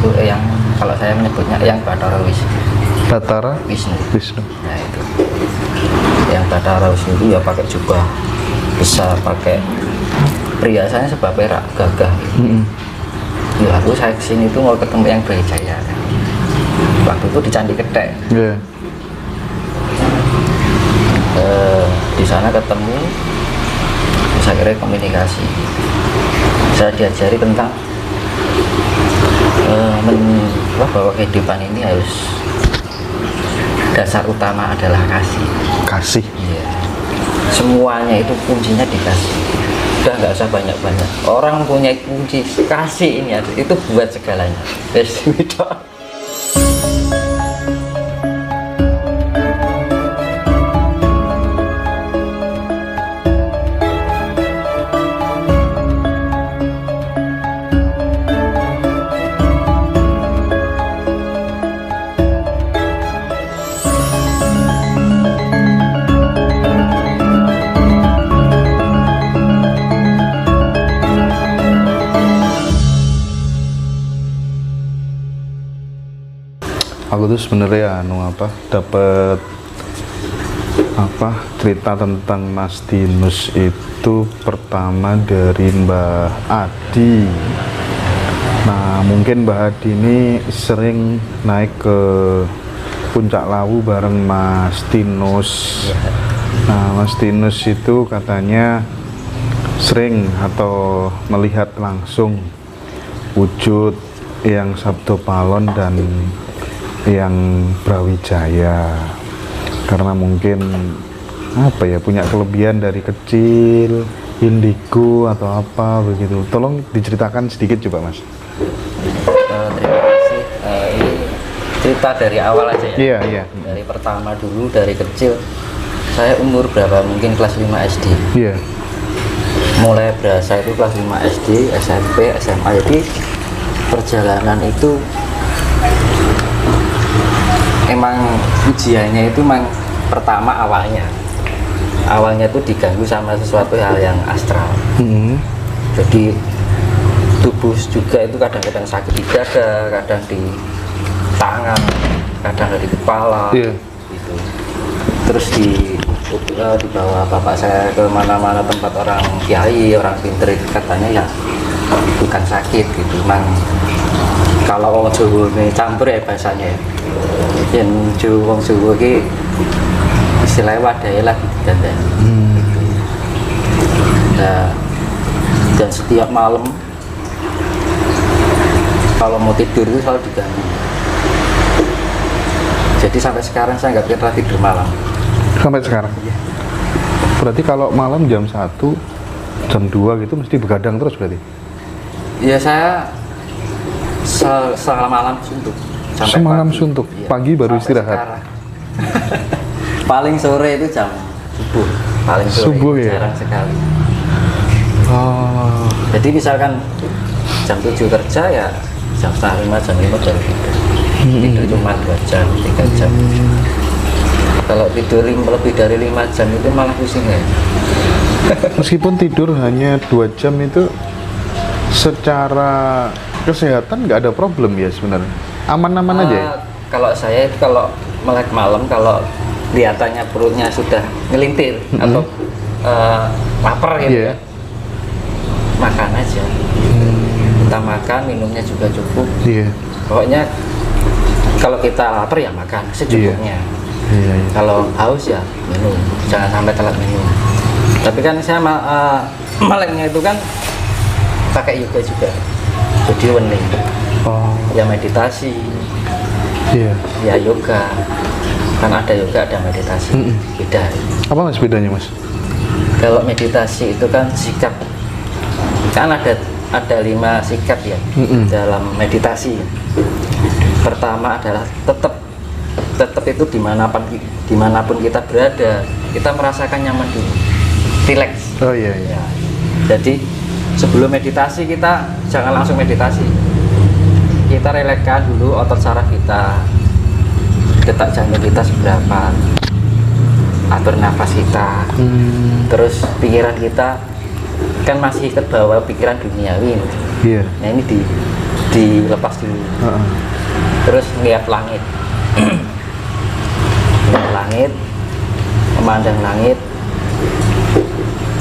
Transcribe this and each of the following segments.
itu yang kalau saya menyebutnya yang Bathara Wisnu. Bathara Wisnu. Wisnu. Nah itu yang Bathara Wisnu itu ya pakai jubah besar, pakai perhiasannya sebab perak gagah gitu. Ya aku saya kesini tuh mau ketemu yang Brawijaya. Waktu itu di Candi Ketek. Yeah. Di sana ketemu, saya kira komunikasi. Saya diajari tentang bahwa kehidupan ini harus dasar utama adalah kasih. Kasih. Iya. Semuanya itu kuncinya dikasih. Udah nggak usah banyak-banyak. Orang punya kunci kasih ini aja. Itu buat segalanya. Versi itu. Aku tuh sebenarnya dapat cerita tentang Mas Dinus itu pertama dari Mbah Adi. Nah mungkin Mbah Adi ini sering naik ke Puncak Lawu bareng Mas Dinus. Nah Mas Dinus itu katanya sering atau melihat langsung wujud yang Sabdo Palon dan yang Brawijaya, karena mungkin punya kelebihan dari kecil, indigo atau apa begitu. Tolong diceritakan sedikit coba Mas. Terima kasih. Ini cerita dari awal aja ya. Iya. Dari pertama dulu, dari kecil. Saya umur berapa? Mungkin kelas 5 SD. Iya. Mulai berasa itu kelas 5 SD, SMP, SMA. Jadi perjalanan itu emang ujiannya itu memang pertama awalnya tuh diganggu sama sesuatu hal yang astral. Jadi tubuh juga itu kadang-kadang sakit di dada, kadang di tangan, kadang di kepala, gitu. Terus dibawa bapak saya ke mana-mana tempat orang kiai, orang pinter, katanya ya bukan sakit gitu, memang kalau orang Jawa ini campur ya bahasanya ya. Yang Jawa, orang Jawa ini istilahnya wadahnya lagi dan dan setiap malam kalau mau tidur itu selalu diganggu. Jadi sampai sekarang saya nggak pernah tidur malam. Sampai sekarang? Iya. Berarti kalau malam jam 1, jam 2 gitu mesti begadang terus berarti? Iya, saya setengah malam suntuk. Semalam suntuk, iya. Pagi baru istirahat. Paling sore itu jam subuh. Paling sore subuh ya? Jarang sekali. Oh. Jadi misalkan jam 7 kerja ya jam setengah 5, jam 5 baru tidur. Tidur cuma 2 jam, 3 jam. Kalau tidur lebih dari 5 jam itu malah pusing ya. Meskipun tidur hanya 2 jam itu secara kesehatan nggak ada problem ya sebenarnya? Aman-aman aja ya? Kalau saya itu kalau melek malam, kalau kelihatannya perutnya sudah ngelintir atau lapar gitu ya, makan aja. Kita makan, minumnya juga cukup. Pokoknya kalau kita lapar ya makan secukupnya. Kalau haus ya minum, jangan sampai telat minum. Tapi kan saya meleknya itu kan pakai yoga juga, jadi wening. Ya meditasi, ya yoga. Kan ada yoga, ada meditasi. Beda. Apa mas bedanya mas? Kalau meditasi itu kan sikap, kan ada 5 sikap ya dalam meditasi. Pertama adalah tetap itu dimanapun kita berada, kita merasakan nyaman dulu, relax. Ya. Jadi sebelum meditasi kita jangan langsung meditasi, kita relakskan dulu otot saraf kita, detak jantung kita seberapa, atur nafas kita, terus pikiran kita kan masih terbawa pikiran duniawi. Nah ini dilepas dulu. Terus lihat langit. Lihat langit, memandang langit,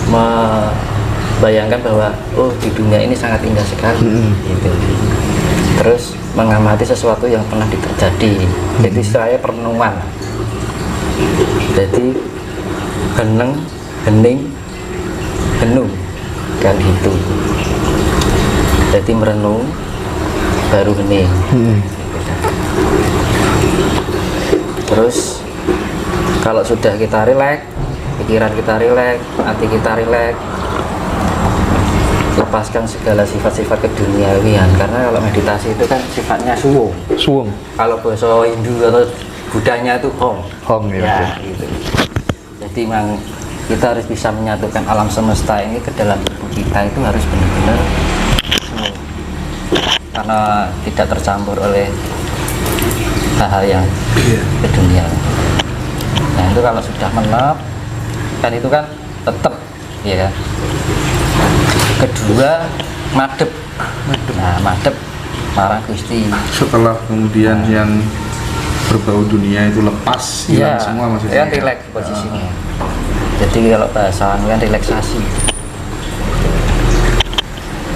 membayangkan bahwa oh di dunia ini sangat indah sekali gitu. Terus mengamati sesuatu yang pernah terjadi. Jadi saya perenungan. Jadi hening, henung kan gitu. Jadi merenung baru hening. Terus kalau sudah kita rileks, pikiran kita rileks, hati kita rileks, lepaskan segala sifat-sifat keduniawian. Karena kalau meditasi itu kan sifatnya suwung. Kalau bahasa Hindu atau Budanya itu hong ya gitu. Jadi memang kita harus bisa menyatukan alam semesta ini ke dalam tubuh kita, itu harus benar-benar suwung, karena tidak tercampur oleh hal-hal yang keduniaan. Nah itu kalau sudah menep kan itu kan tetap ya kan. Kedua madep. Nah madep marang Gusti. Setelah kemudian yang berbau dunia itu lepas, hilang semua maksudnya. Kan rileks posisinya. Jadi kalau bahasa kan relaksasi.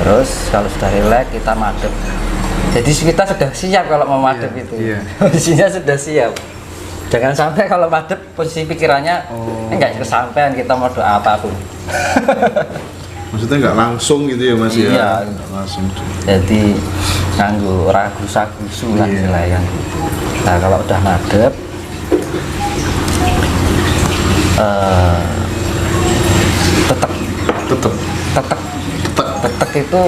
Terus kalau sudah rileks kita madep. Jadi kita sudah siap kalau mau madep itu. Posisinya sudah siap. Jangan sampai kalau madep posisi pikirannya enggak kesampaian kita mau doa apapun. Maksudnya nggak langsung gitu ya Mas ya? Iya. Langsung. Jadi nganggo ragu sagusu lah istilahnya. Nah kalau udah madep, tetep itu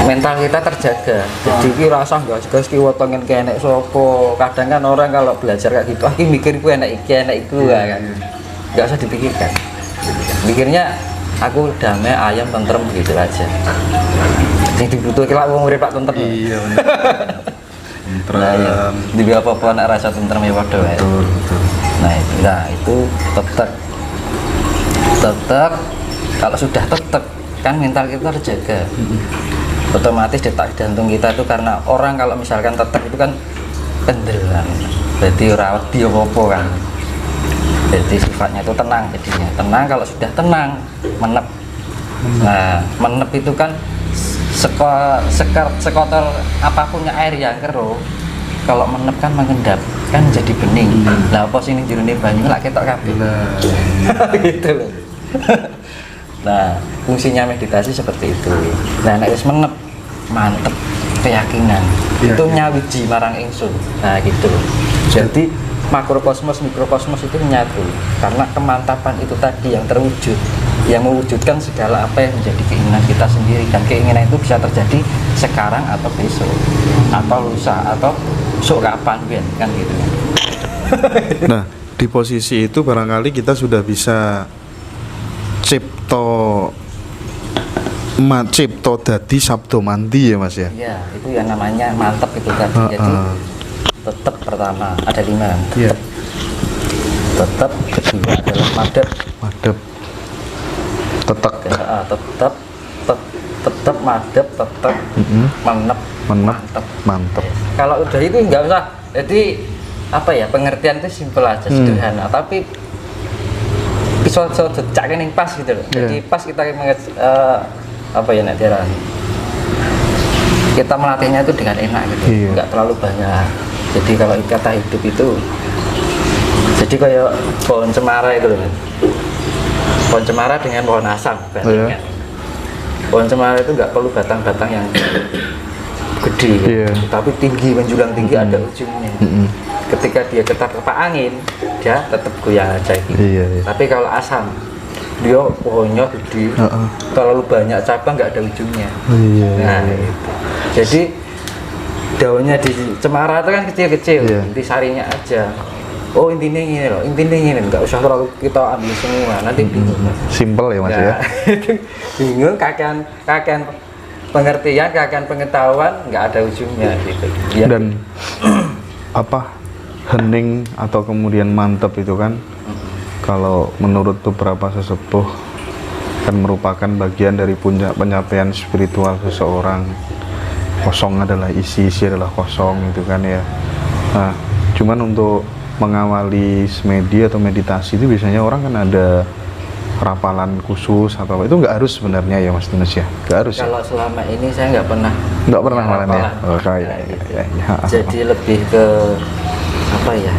mental kita terjaga. Jadi kita rasa nggak gas kiwa pengen kenek sopo. Kadang kan orang kalau belajar kayak gitu, ini mikir gue enak itu kan, nggak usah dipikirkan. Mikirnya aku damai, ayam, tentrem gitu aja. Yang dibutuhkan kalau mau murid Pak tentrem. Iya benar. Tentrem. Nah, juga apa-apa nak rasa tentrem ya waduh. Betul. Nah itu tetap kalau sudah tetap kan mental kita terjaga. Otomatis detak jantung kita itu, karena orang kalau misalkan tetap itu kan pendelan. Berarti rawat dia apa kan. Jadi sifatnya itu tenang jadinya. Tenang kalau sudah tenang, menep. Nah, menep itu kan sekotor apapun air yang keruh. Kalau menep kan mengendap, kan jadi bening. Lah apa sini jerone banyu lak ketok kabeh. Gitu loh. Nah, fungsinya meditasi seperti itu. Nah, nek wis menep, mantep keyakinan. Itu nyawiji marang ingsun. Nah, gitu loh. Jadi makrokosmos mikrokosmos itu menyatu karena kemantapan itu tadi yang terwujud, yang mewujudkan segala apa yang menjadi keinginan kita sendiri, dan keinginan itu bisa terjadi sekarang atau besok atau lusa atau besok kapan kan gitu. Nah di posisi itu barangkali kita sudah bisa cipto dadi sabdo mandi ya Mas ya. Iya itu yang namanya mantep itu tadi. Jadi tetap pertama ada 5 tetap kedua adalah madep tetap madep tetap menep mantep. Kalau udah itu nggak usah, jadi apa ya, pengertian itu simpel aja, sederhana, tapi bisa cak yang pas gitu loh. Jadi pas kita apa ya nanti kita melatihnya itu dengan enak gitu, nggak terlalu banyak. Jadi kalau kata hidup itu, jadi kayak pohon cemara itu loh, pohon cemara dengan pohon asam bandingkan. Pohon cemara itu nggak perlu batang-batang yang gede, tapi tinggi, menjulang tinggi, ada ujungnya. Ketika dia kepa angin, dia tetap goyang aja gitu. Tapi kalau asam, dia pohonnya gede, terlalu banyak cabang, nggak ada ujungnya. Nah, gitu. Jadi daunnya di cemara itu kan kecil-kecil, inti sarinya aja. Oh intinya gini loh, nggak usah terlalu kita ambil semua, nanti bingung. Simple ya Mas ya. Bingung, kakean pengertian, kakean pengetahuan, nggak ada ujungnya gitu. Dan apa hening atau kemudian mantep itu kan, kalau menurut beberapa sesepuh kan merupakan bagian dari puncak pencapaian spiritual seseorang. kosong adalah isi, isi adalah kosong gitu kan ya. Nah, cuman untuk mengawali semedi atau meditasi itu biasanya orang kan ada rapalan khusus atau itu nggak harus sebenarnya ya Mas Tinus ya? Nggak harus Kalau ya? selama ini saya nggak pernah Malah ya? Oh, Nah, gitu. ya. Jadi lebih ke apa ya,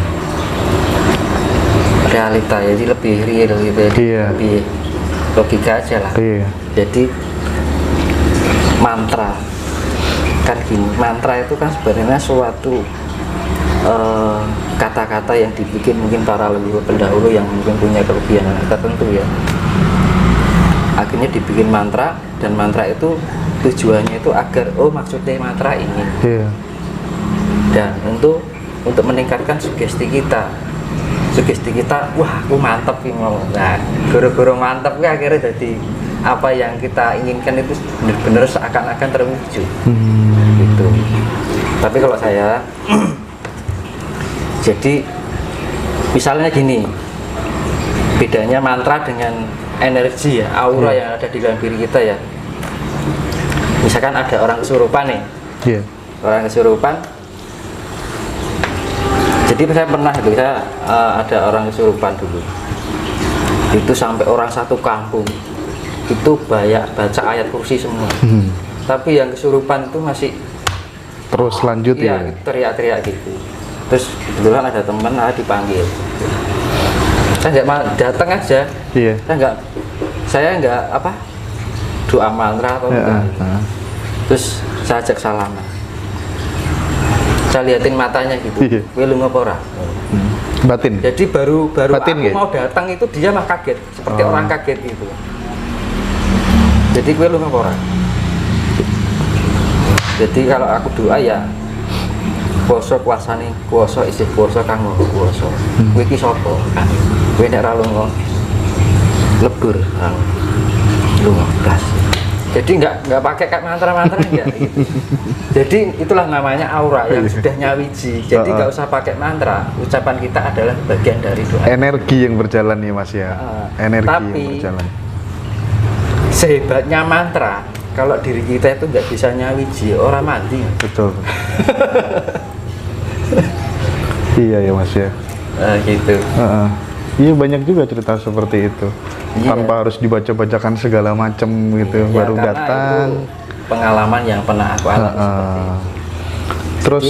realita, jadi lebih real gitu ya. Iya. Lebih logika aja lah. Iya. Jadi mantra kan gini, mantra itu kan sebenarnya suatu kata-kata yang dibikin mungkin para leluhur pendahulu yang mungkin punya kelebihan tertentu ya, akhirnya dibikin mantra, dan mantra itu tujuannya itu agar maksudnya mantra ini. Iya. Dan untuk meningkatkan sugesti kita, wah aku mantep ini ngomong. Nah, goro-goro mantep ya akhirnya jadi apa yang kita inginkan itu benar-benar seakan-akan terwujud. Gitu. Tapi kalau saya jadi misalnya gini, bedanya mantra dengan energi ya, aura yang ada di dalam diri kita ya. Misalkan ada orang kesurupan nih, orang kesurupan. Jadi saya pernah itu, ada orang kesurupan dulu. Itu sampai orang satu kampung itu banyak baca ayat kursi semua. Tapi yang kesurupan itu masih terus lanjut ya. Teriak-teriak gitu. Terus kebetulan ada teman dipanggil. Saya nggak datang aja. Iya. Saya nggak doa mantra atau enggak. Terus saya ajak salaman. Saya liatin matanya gitu. Kowe lunga apa ora? Batin. Jadi baru Batin, aku mau datang itu dia mah kaget, seperti orang kaget gitu. Jadi kowe lunga apa ora? Jadi kalau aku doa ya kuasa kuasane, kuasa isih kuasa kang maha kuasa. Kowe iki sapa kan? Kowe nek ra lunga lebur lunga blas. Jadi nggak pakai mantra-mantra enggak gitu. Jadi itulah namanya aura yang sudah nyawiji. Jadi nggak usah pakai mantra. Ucapan kita adalah bagian dari doa. Energi yang berjalan nih Mas ya. Energi tapi, yang berjalan. Sehebatnya mantra, kalau diri kita itu nggak bisa nyawiji, orang mati. Betul. Iya ya Mas ya. Gitu. Iya banyak juga cerita seperti itu. Iya. Tanpa harus dibaca-bacakan segala macam gitu, baru datang. Pengalaman yang pernah aku alami. Terus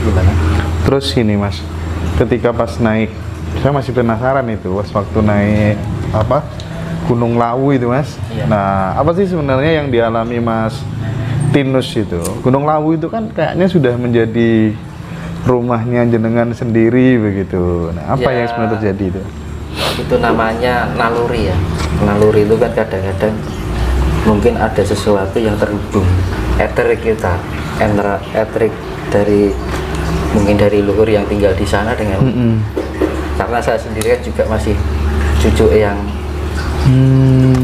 gimana? Terus ini Mas, ketika pas naik, saya masih penasaran itu, waktu naik Gunung Lawu itu Mas. Iya. Nah, apa sih sebenarnya yang dialami Mas Tinus itu? Gunung Lawu itu kan kayaknya sudah menjadi rumahnya jenengan sendiri begitu. Nah, apa yang sebenarnya terjadi itu? Itu namanya naluri ya. Naluri itu kan kadang-kadang mungkin ada sesuatu yang terhubung eterik kita, eterik dari mungkin dari luhur yang tinggal di sana dengan karena saya sendiri kan juga masih cucu yang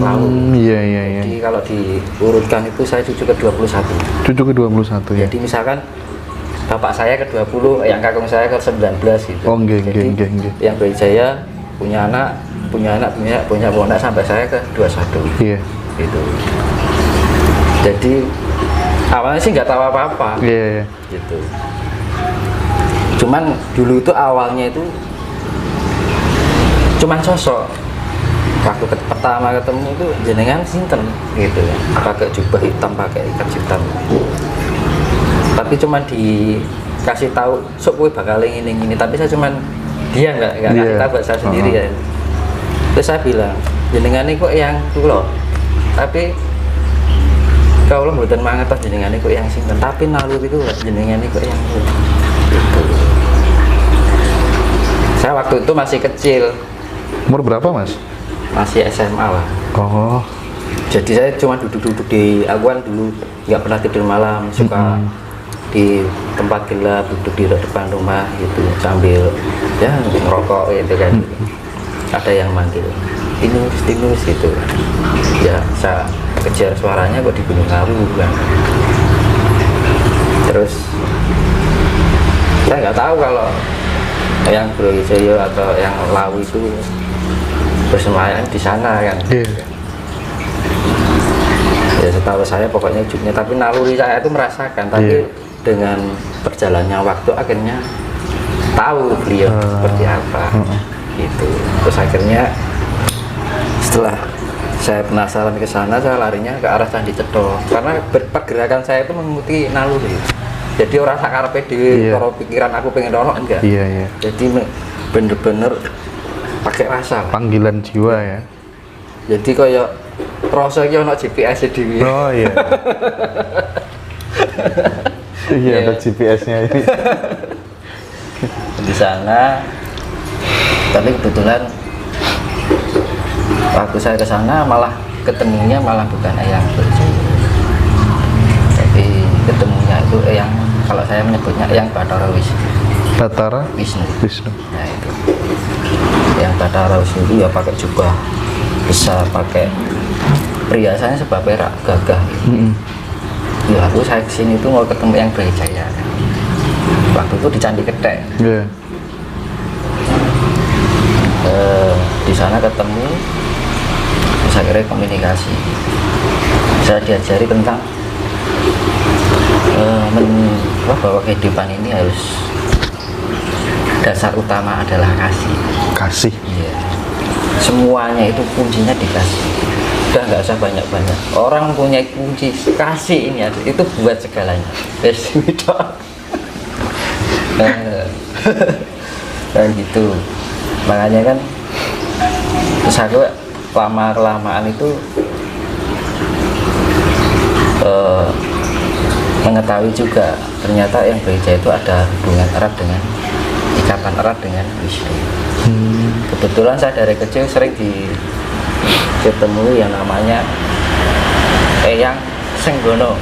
Lawu. Iya. Jadi kalau diurutkan itu saya cucu ke-21. Cucu ke-21 ya. Jadi misalkan bapak saya ke-20, yang kakung saya ke-19 gitu. Oh, nggih. Yang Brawijaya punya anak sampai saya ke-21. Iya. Gitu. Jadi awalnya sih nggak tahu apa-apa. Iya. Gitu. Cuman dulu itu awalnya itu cuman sosok. Waktu pertama ketemu itu jenengan sinten gitu ya. Pakai jubah hitam, pakai ikat hitam. Tapi cuman dikasih tahu sok kowe bakal ngene, tapi saya cuman dia nggak kasih tahu buat saya sendiri ya. Terus saya bilang, jenengan ini kok yang kula. Tapi kalau mboten manget jenengan ini kok yang sinten, tapi naluri itu jenengan ini kok yang kula. Gitu. Saya waktu itu masih kecil. Umur berapa Mas? Masih SMA lah. Oh. Jadi saya cuma duduk-duduk di akuan dulu, nggak pernah tidur malam, suka di tempat gelap, duduk di depan rumah gitu sambil ya ngerokok gitu kan. Ada yang manggil Tinus gitu. Ya saya kejar suaranya kok di Gunung Lawu kan. Terus saya nggak tahu kalau yang Brawijaya atau yang Lawu itu bersemayam di sana kan. Ya setahu saya pokoknya wujudnya, tapi naluri saya itu merasakan, tapi dengan berjalannya waktu akhirnya tahu beliau seperti apa gitu. Terus akhirnya setelah saya penasaran ke sana, saya larinya ke arah Candi Cetha karena pergerakan saya itu mengikuti naluri. Jadi orang sakarepe dhewe karo pikiran aku pengen ono enggak. Jadi bener-bener pakai rasa. Panggilan jiwa ya. Jadi kayak rasa iki ono GPS dhewe. Oh iya. Iya, ada GPS-nya ini. Di sana, tapi kebetulan waktu saya ke sana malah ketemunya malah bukan Eyang Bejo, tapi ketemunya itu Eyang, kalau saya menyebutnya Eyang Bathara Wisnu. Bathara Wisnu. Nah itu Eyang Bathara Wisnu itu ya pakai jubah besar, pakai perhiasannya sebab perak gagah gitu. Ya saya kesini tuh mau ketemu Eyang Brawijaya. Waktu itu di Candi Ketek. Di sana ketemu, terus akhirnya komunikasi. Saya diajari tentang bahwa kehidupan ini harus dasar utama adalah kasih. Iya. Semuanya itu kuncinya dikasih. Udah nggak usah banyak-banyak. Orang punya kunci kasih ini aja, itu buat segalanya. Dan gitu. Makanya kan terus aku lama-kelamaan itu mengetahui juga ternyata Eyang Brawijaya itu ada hubungan erat dengan ikatan erat dengan Wisnu. Kebetulan saya dari kecil sering ketemu yang namanya Eyang Senggono.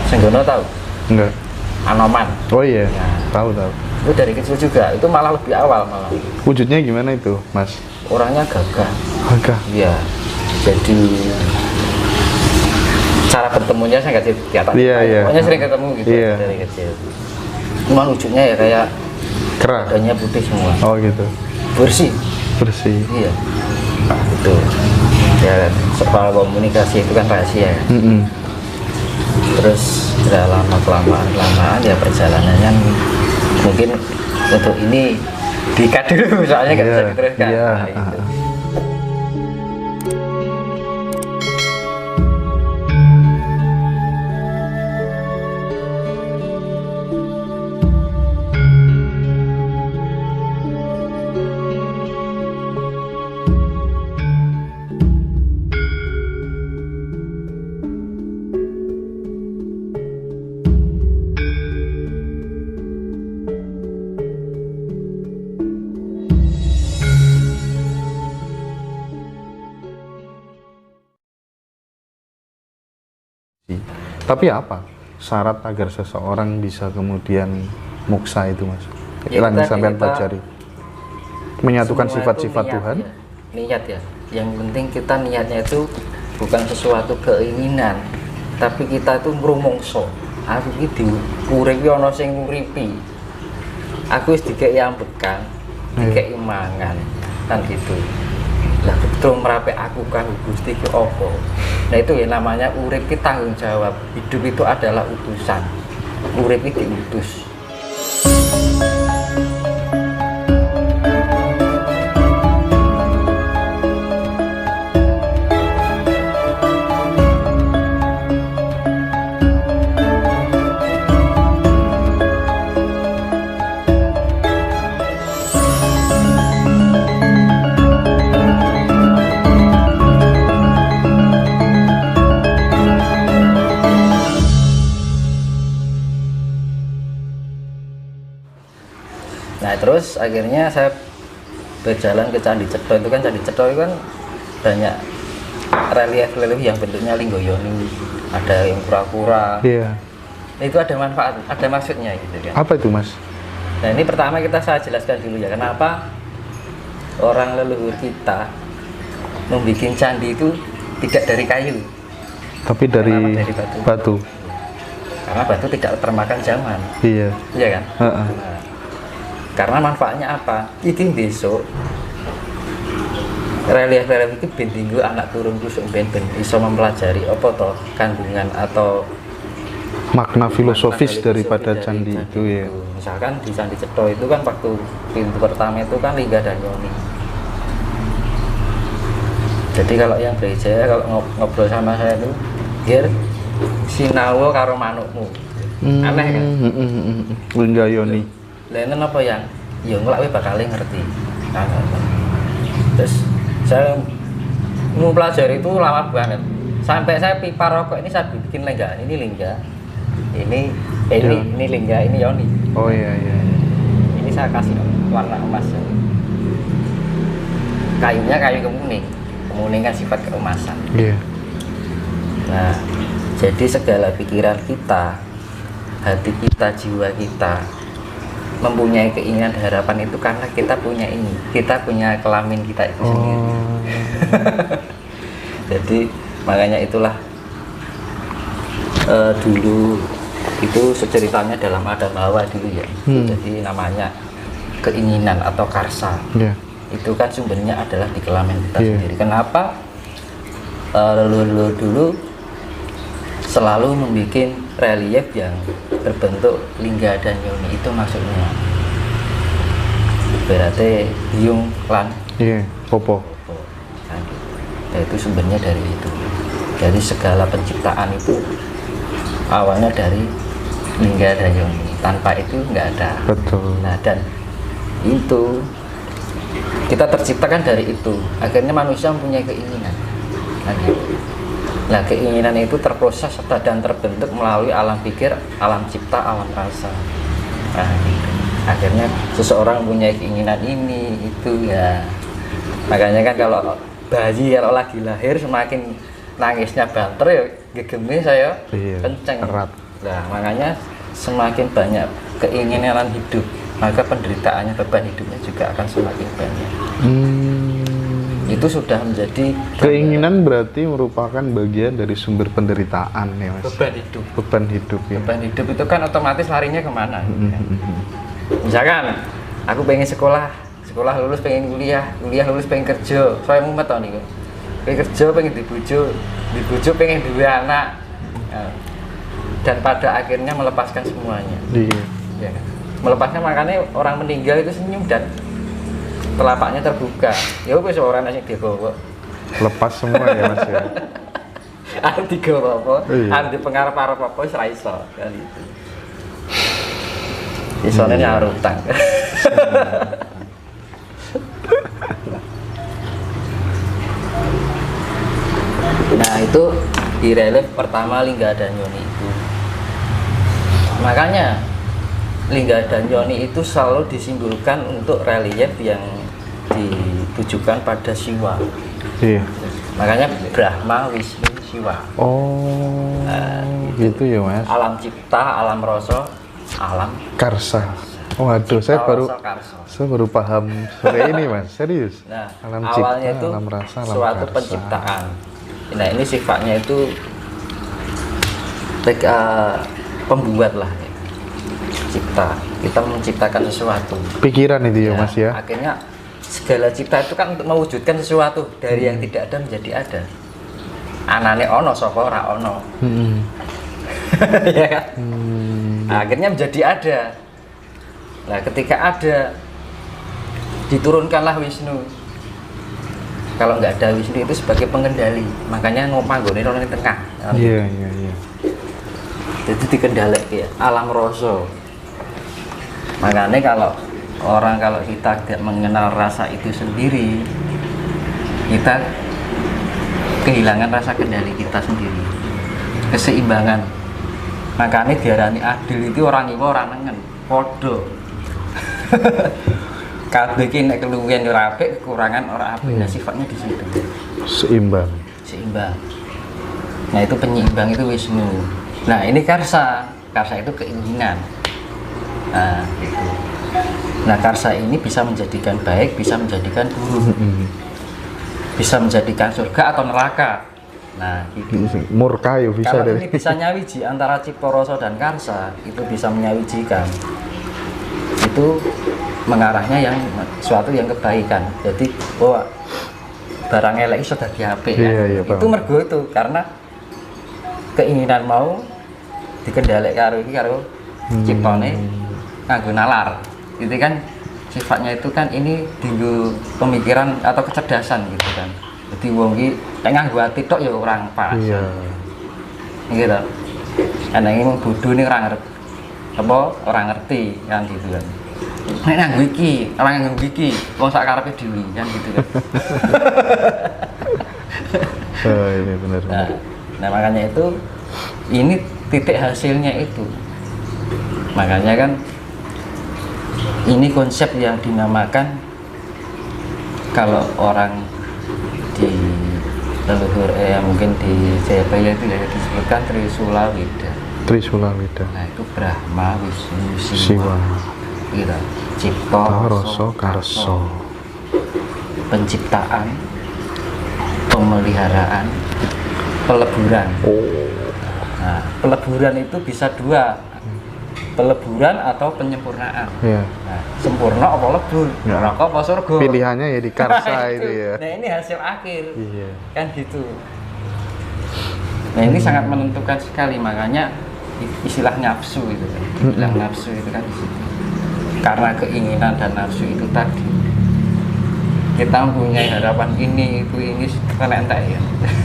Senggono tahu? Enggak. Anoman. Oh iya. Nah, tahu. Itu dari kecil juga. Itu malah lebih awal malah. Wujudnya gimana itu, Mas? Orangnya gagah. Iya. Jadi cara bertemunya saya nggak kelihatan. Iya. Pokoknya sering ketemu gitu dari kecil. Cuma wujudnya ya kayak kerah. Badannya putih semua. Oh gitu. Bersih. Iya. Nah, itu. Ya soal komunikasi itu kan rahasia. Terus sudah lama kelamaan ya perjalanannya mungkin untuk ini diikat dulu soalnya nggak bisa diteruskan. Nah, itu. Tapi apa syarat agar seseorang bisa kemudian muksa itu, Mas? Yang sampean pelajari. Menyatukan sifat-sifat Tuhan. Niat ya. Yang penting kita niatnya itu bukan sesuatu keinginan, tapi kita itu ngrumangsa. Aku iki diuripi ana sing nguripi. Aku wis dikeki ambekan, dikeki mangan, kan gitu. Lah betul merape aku kan Gusti ki apa? Nah itu ya namanya urip ki tanggung jawab. Hidup itu adalah utusan. Urip iki diutus. Nah terus akhirnya saya berjalan ke Candi Cetha. Itu kan Candi Cetha itu kan banyak relief yang bentuknya linggoyoni, ada yang kura-kura. Itu ada manfaat, ada maksudnya gitu kan. Apa itu, Mas? Nah ini pertama saya jelaskan dulu ya, kenapa orang leluhur kita membuat candi itu tidak dari kayu, tapi dari batu. Karena batu tidak termakan zaman. Iya kan? Nah, karena manfaatnya apa? Iki besok relief itu ben dinggo anak turunku sok ben iso mempelajari apa to kandungan atau makna filosofis daripada candi itu ya. Misalkan di Candi Cetha itu kan waktu pintu pertama itu kan Lingga dan Yoni. Jadi kalau yang Brawijaya kalau ngobrol sama saya itu biar sinawo karo manukmu. Aneh kan? Lingga Yoni. Lainnya apa yang ya ngelak bakal ngerti. Terus saya mempelajari itu lama banget. Sampai saya pipa rokok ini saya bikin lingga. Ini lingga. Ini lingga, ini Yoni. Oh iya. Ini saya kasih warna emas. Kayunya kayu kemuning. Kemuning kan sifat keemasan. Iya. Nah, jadi segala pikiran kita, hati kita, jiwa kita mempunyai keinginan dan harapan itu karena kita punya ini. Kita punya kelamin kita itu sendiri. Jadi makanya itulah dulu itu ceritanya dalam Adam Hawa dulu ya. Jadi namanya keinginan atau karsa. Itu kan sumbernya adalah di kelamin kita sendiri. Kenapa leluhur dulu selalu membuat relief yang berbentuk lingga dan yoni, itu maksudnya berarti biung lan popo. Nah, itu sumbernya dari itu. Jadi segala penciptaan itu awalnya dari lingga dan yoni, tanpa itu nggak ada. Betul. Nah, dan itu kita terciptakan dari itu. Akhirnya manusia mempunyai keinginan. Nah, keinginan itu terproses dan terbentuk melalui alam pikir, alam cipta, alam rasa. Nah, gitu. Akhirnya seseorang mempunyai keinginan ini, itu ya. Makanya kan kalau bayi kalau lagi lahir semakin nangisnya banter ya gegemnya saya kenceng. Erat. Nah, makanya semakin banyak keinginan hidup, maka penderitaannya, beban hidupnya juga akan semakin banyak. Itu sudah menjadi keinginan berarti merupakan bagian dari sumber penderitaan ya mas. Beban hidup. Beban hidup ya. Beban hidup itu kan otomatis larinya kemana? Misalkan aku pengen sekolah lulus pengen kuliah lulus pengen kerja, saya mumet tau nih, pengen kerja pengen dibujuk pengen dua anak, dan pada akhirnya melepaskan semuanya. Iya. Ya kan? Melepaskan, makanya orang meninggal itu senyum dan telapaknya terbuka. Ya wis orang nasi digowo. Lepas semua ya mas ya. Arep digowo apa? Iya. Arep dipengarep-arep apa wis ra iso kan itu. Isone nyaur utang. Nah, itu di relief pertama lingga dan yoni itu. Makanya lingga dan yoni itu selalu disimbolkan untuk relief yang ditujukan pada Siwa. Iya. Makanya Brahma, Wisnu, Siwa. Oh, gitu ya mas. Alam cipta, alam rasa, alam karsa. Oh aduh, saya baru paham sore ini mas, serius. Nah, alam awalnya cipta, itu alam rasa, alam suatu karsa. penciptaan. Nah, ini sifatnya itu pembuat lah ya. Cipta, kita menciptakan sesuatu. Pikiran itu ya mas ya. Akhirnya segala cipta itu kan untuk mewujudkan sesuatu dari yang tidak ada menjadi ada. Anane ono saka ora ono. Ya kan? Akhirnya menjadi ada. Nah, ketika ada diturunkanlah Wisnu. Kalau nggak ada Wisnu itu sebagai pengendali, makanya ngomong orang di tengah. Iya. Jadi dikendalek ya alam rasa. Makanya kalau kita tidak mengenal rasa itu sendiri, kita kehilangan rasa kendali kita sendiri, keseimbangan. Makanya diarani adil itu orang iwa orang nengen podo. Kabeh iki nek keluwihan ora apik, kekurangan ora apik. Nah, sifatnya di situ. Seimbang. Nah, itu penyeimbang itu Wisnu. Nah, ini karsa. Karsa itu keinginan. Nah, itu. Nah, karsa ini bisa menjadikan baik, bisa menjadikan buruk. Bisa menjadikan surga atau neraka. Nah, itu. Murka ya bisa. Kalau ini bisa nyawiji antara cipta rasa dan karsa, itu bisa menyawijikan. Itu mengarahnya yang suatu yang kebaikan. Jadi bahwa barang elek iso dadi apik kan. Iya, Itu mergo itu karena keinginan mau dikendalek karo iki karo ciptane nganggo nalar. Itu kan sifatnya itu kan ini dinggo pemikiran atau kecerdasan gitu kan. Jadi wong iki nek nganggo ati tok ya orang pas. Iya. Gitu. Ana iki wong bodho ning ora ngerti apa ora ngerti kan gitu kan. Nek nganggo iki, ora nganggo iki, wong sak karepe dhewe kan gitu kan. Ini benar. Nah, makanya itu ini titik hasilnya itu. Makanya kan ini konsep yang dinamakan kalau orang di leluhur mungkin di Jayabaya itu ya disebutkan Trisula Weda. Trisula Weda. Nah itu Brahma, Wisnu, Siwa. Siwa. Gitu. Cipta, Rasa, Karsa. Penciptaan, pemeliharaan, peleburan. Nah, peleburan itu bisa dua, peleburan atau penyempurnaan. Iya. Nah, sempurna apa lebur? Ya. Neraka apa surga? Pilihannya ya di Karsa Nah, itu ya. Nah ini hasil akhir, Iya. kan gitu. Nah ini sangat menentukan sekali, makanya istilah nafsu itu kan, dibilang nafsu itu kan di situ. Karena keinginan dan nafsu itu tadi, kita mempunyai harapan ini kena entek ya.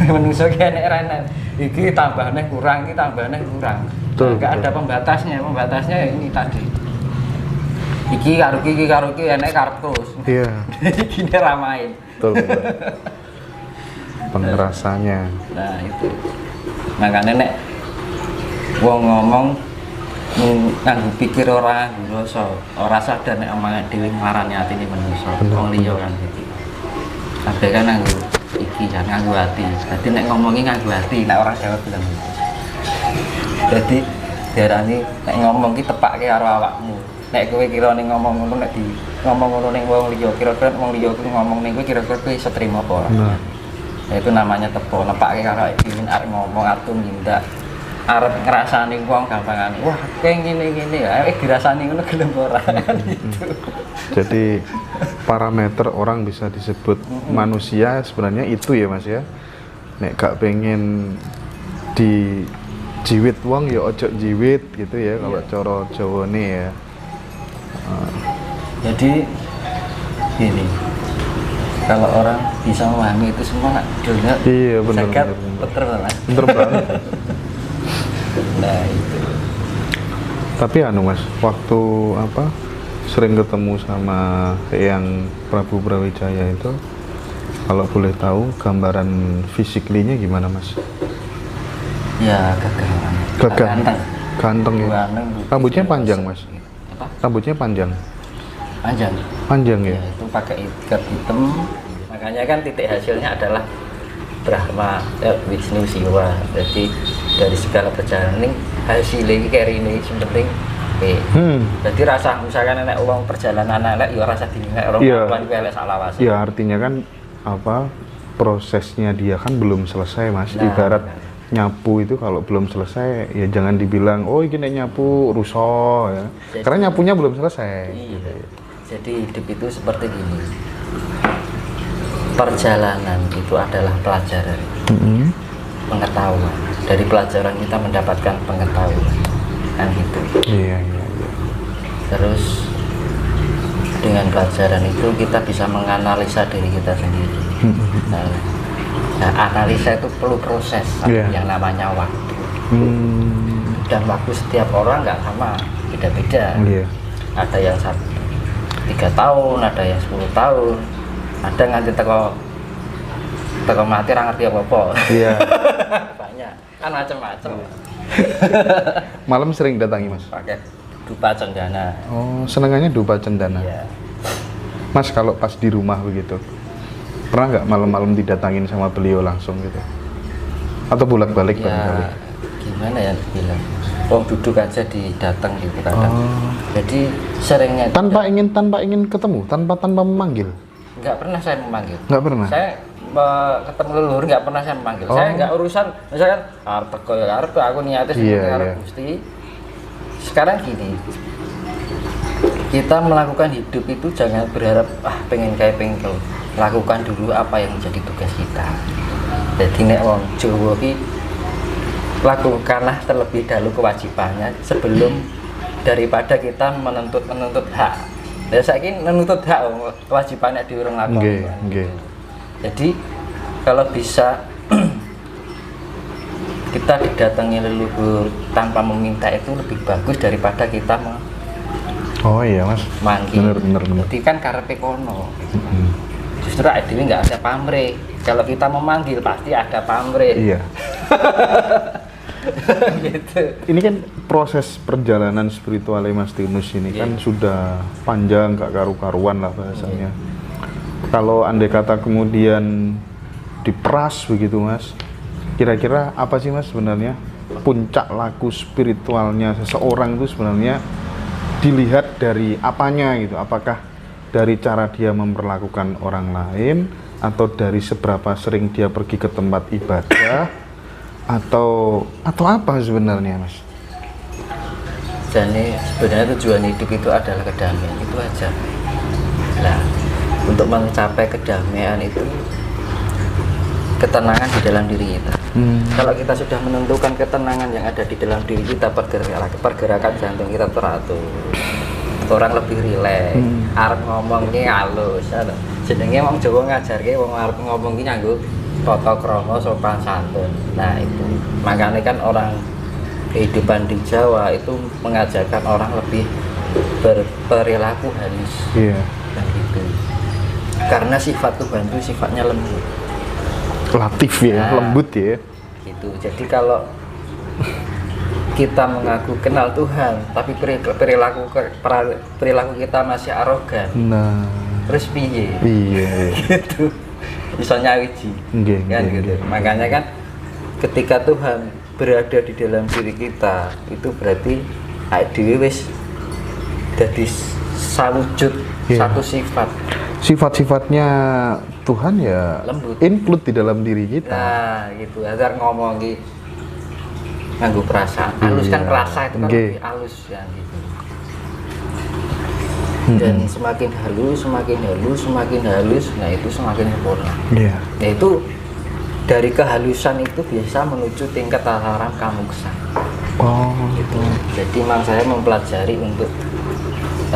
Menungso ki enek ra enek. Iki tambahnya kurang, iki tambahnya kurang. Betul, Nggak ada pembatasnya ya ini tadi. Iki karo iki enek karep terus. Iya. Gini ramain. Betul. Pengerasanya. Nah itu. Makanya nek wong ngomong nganggo pikir ora ora sadar nek omongan dhewe nglarani atine manusa. Wong liya kan iki. Kabeh kan nganggo iki kan nganggo ati. Dadi nek ngomongi nganggo ati, nek ora jawab bilang gitu. Jadi diarani nek ngomong ki tepake karo awakmu. Nek kowe kira ning ngomong ngono nek di ngomong ngono ning wong liya, kira-kira wong liya ku ngomong ning kowe kira-kira kowe iso trimo apa ora? Nah. Nah, itu namanya tepo, nepake karo dhewe arep ngomong atuh nindak. Arep ngrasani wong gampangan. Wah, kowe ngene-ngene ya, dirasani ngono gelem ora. Gitu. Jadi parameter orang bisa disebut manusia sebenarnya itu ya Mas ya. Nek gak pengen di jiwit wong ya ojo jiwit gitu ya kalau cara Jawane ya. Jadi ini kalau orang bisa memahami itu semua dunia Iya benar zakat benar. bener banget. Bener banget. Nah itu Tapi anu Mas, waktu apa sering ketemu sama yang Prabu Brawijaya itu, kalau boleh tahu gambaran fisiklinya gimana Mas? ya gagah. Gagah. Ganteng. Ganteng ya. Ganteng. Rambutnya panjang Mas. Apa? Rambutnya panjang. Panjang. Panjang ya. Ya, itu pakai ikat hitam. Makanya kan titik hasilnya adalah Brahma, Wisnu, Siwa. Jadi dari segala perjalanan ini hasilnya ini kayak ini yang penting. Jadi rasa misalkan anak uang perjalanan anak ya rasa dinilai orang apa juga elek salah wae. Ya artinya kan apa prosesnya dia kan belum selesai Mas. Nah, Ibarat nyapu itu kalau belum selesai ya jangan dibilang oh ini nyapu rusuh ya. Jadi, karena nyapunya belum selesai. Iya. Jadi hidup itu seperti ini. Perjalanan itu adalah pelajaran. Pengetahuan. Dari pelajaran kita mendapatkan pengetahuan. Kan gitu. Iya. Terus dengan pelajaran itu kita bisa menganalisa diri kita sendiri. Nah, analisa itu perlu proses yang namanya waktu. Dan waktu setiap orang nggak sama, beda-beda. Ada yang 3 tahun, ada yang 10 tahun, ada nganti teko mati orang ngerti apa-apa. Iya. Banyak, kan macam-macam. Malam sering datangi Mas? Pakai dupa cendana. Oh, senengannya dupa cendana. Iya. Mas kalau pas di rumah begitu, pernah nggak malam-malam didatangin sama beliau langsung gitu? Atau bolak-balik barangkali? Gimana ya bilang? Oh duduk aja didatang gitu kadang. Jadi seringnya tanpa ingin ketemu, tanpa memanggil. Nggak pernah saya memanggil. Nggak pernah. Saya ketemu leluhur nggak pernah saya memanggil. Saya nggak urusan misalkan arep teko ya arep aku niatnya arep Gusti. Sekarang gini. Kita melakukan hidup itu jangan berharap pengen kayak lakukan dulu apa yang menjadi tugas kita. Jadi nek wong Jawa ki lakukanlah terlebih dahulu kewajibannya sebelum daripada kita menuntut hak. Ya saiki menuntut hak kewajibannya diurung lakoni. Nggih. Jadi kalau bisa kita didatangi leluhur tanpa meminta itu lebih bagus daripada kita Oh iya Mas. manggil. Bener. Jadi kan karepe kono. Justru dhewe nggak ada pamrih. Kalau kita memanggil pasti ada pamrih. Iya. Gitu. Ini kan proses perjalanan spiritualnya Mas Tinus ini kan sudah panjang, gak karu-karuan lah bahasanya. Kalau andai kata kemudian diperas begitu Mas, kira-kira apa sih Mas sebenarnya puncak laku spiritualnya seseorang itu sebenarnya dilihat dari apanya gitu? Apakah dari cara dia memperlakukan orang lain, atau dari seberapa sering dia pergi ke tempat ibadah, atau apa sebenarnya Mas? Jadi sebenarnya tujuan hidup itu adalah kedamaian, itu aja. Nah, untuk mencapai kedamaian itu ketenangan di dalam diri kita. Kalau kita sudah menentukan ketenangan yang ada di dalam diri kita, pergerakan jantung kita teratur, orang lebih rileks, arep ngomongnya halus. Jenenge wong Jawa ngajarke wong arep ngomong ki nganggo tata krama sopan santun. Nah itu makanya kan orang kehidupan di Jawa itu mengajarkan orang lebih berperilaku halus. Iya. Nah, gitu. Karena sifat Tuhan itu sifatnya lembut, Latif ya, lembut ya. gitu. Jadi kalau kita mengaku kenal Tuhan tapi perilaku kita masih arogan, Nah, terus piye? iya. Gitu. Bisa nyawiji. Kan gitu. Makanya kan ketika Tuhan berada di dalam diri kita, itu berarti dhewe wis dadi sawujud satu sifat. Sifat-sifatnya Tuhan ya Lembut. include di dalam diri kita. Nah, gitu. Azar ngomong ki nganggo perasaan. Halus kan perasa itu kan lebih halus ya gitu. Dan semakin halus, nah itu semakin sempurna. Iya. Nah itu dari kehalusan itu biasa menuju tingkat tataran kamuksan. Oh, Gitu. Jadi memang saya mempelajari untuk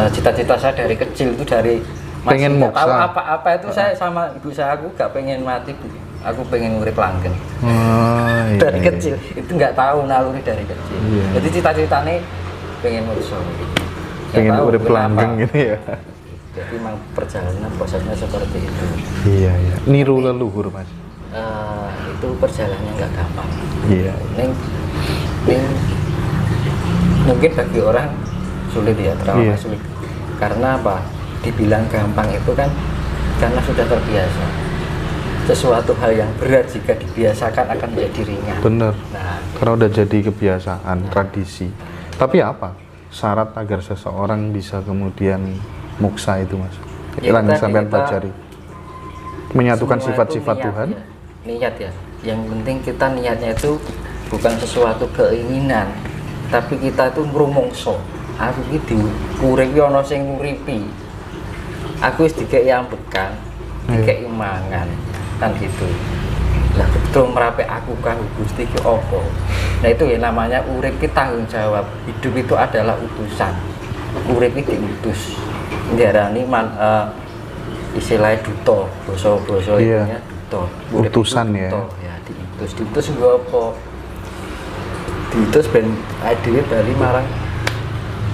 cita-cita saya dari kecil itu dari Pengen nggak tahu moksa. apa itu saya sama ibu saya, aku gak pengen mati Bu. Aku pengen urip langgeng. iya. Dari kecil itu nggak tahu naluri dari kecil. Iya. Jadi cita-citanya pengen moksa. Pengen urip langgeng gitu ya. Jadi memang perjalanan prosesnya seperti itu. Iya. Niru leluhur Mas. Itu perjalanannya nggak gampang. Iya. Neng mungkin bagi orang sulit ya, terlalu sulit. Karena apa? Dibilang gampang itu kan karena sudah terbiasa. Sesuatu hal yang berat jika dibiasakan akan menjadi ringan. Bener. Nah, Karena udah jadi kebiasaan, tradisi. Tapi apa syarat agar seseorang bisa kemudian muksa itu Mas? Ya, Yang sampai kita pelajari. Menyatukan semua sifat-sifat itu niat, Tuhan. ya. Niat ya. Yang penting kita niatnya itu bukan sesuatu keinginan, tapi kita itu ngrumangsa. Aku iki diuripi ana sing nguripi. Aku wis dikeki ambekan, dikeki mangan, kan gitu. Lah betul merape aku kanggo Gusti ki apa? Nah itu ya namanya urip ki tanggung jawab. Hidup itu adalah utusan. Urip iki diutus. Diarani istilahnya duta, basa-basa itunya duta. Urip Utusan itu ya. duta, ya diutus nggo apa? Diutus ben dhewe bali marang.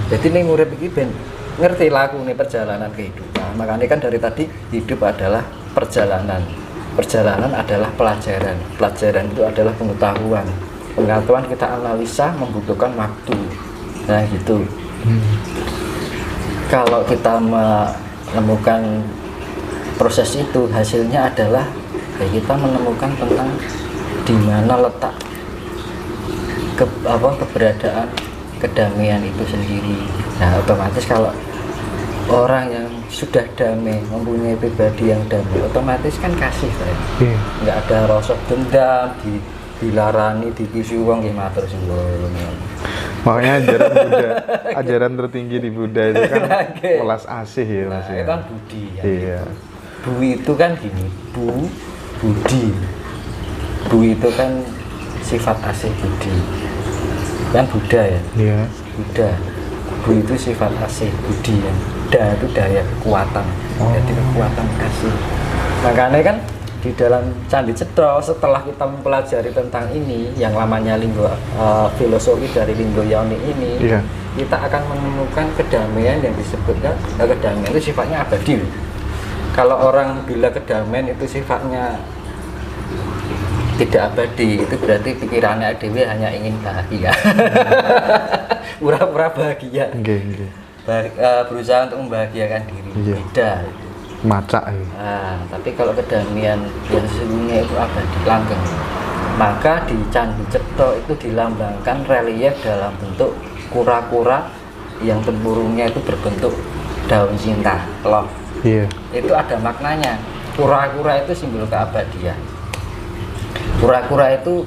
Jadi ning urip iki ben ngerti lakune perjalanan kehidupan. Makanya kan dari tadi hidup adalah perjalanan. Perjalanan adalah pelajaran. Pelajaran itu adalah pengetahuan. Pengetahuan kita analisa membutuhkan waktu. Nah gitu. Kalau kita menemukan proses itu, hasilnya adalah ya kita menemukan tentang di mana letak keberadaan kedamaian itu sendiri. Nah otomatis kalau orang yang sudah damai, mempunyai pribadi yang damai, otomatis kan kasih saya. Nggak ada rasa dendam, dilarani, dipisu uang ya matur suwun. Makanya ajaran Buddha, ajaran tertinggi di Buddha itu kan welas asih ya Mas. Nah, itu kan budi ya. Iya. Bu itu kan gini, budi. Bu itu kan sifat asih budi. Kan Buddha ya? Iya. Buddha. Bu itu sifat asih budi ya. Da itu daya kekuatan. Jadi kekuatan kasih. Makanya kan di dalam Candi Cetro setelah kita mempelajari tentang ini yang namanya linggo filosofi dari Linggo Yauni ini, kita akan menemukan kedamaian yang disebutkan kedamaian itu sifatnya abadi. Kalau orang bila kedamaian itu sifatnya tidak abadi, itu berarti pikirannya dewi hanya ingin bahagia. Pura-pura bahagia. Berusaha untuk membahagiakan diri. Beda. Maca ya. Nah, tapi kalau kedamaian yang sesungguhnya itu abadi, langgeng. Maka di Candi Cetro itu dilambangkan relief dalam bentuk kura-kura yang tempurungnya itu berbentuk daun cinta, love. Iya. Itu ada maknanya. Kura-kura itu simbol keabadian. Kura-kura itu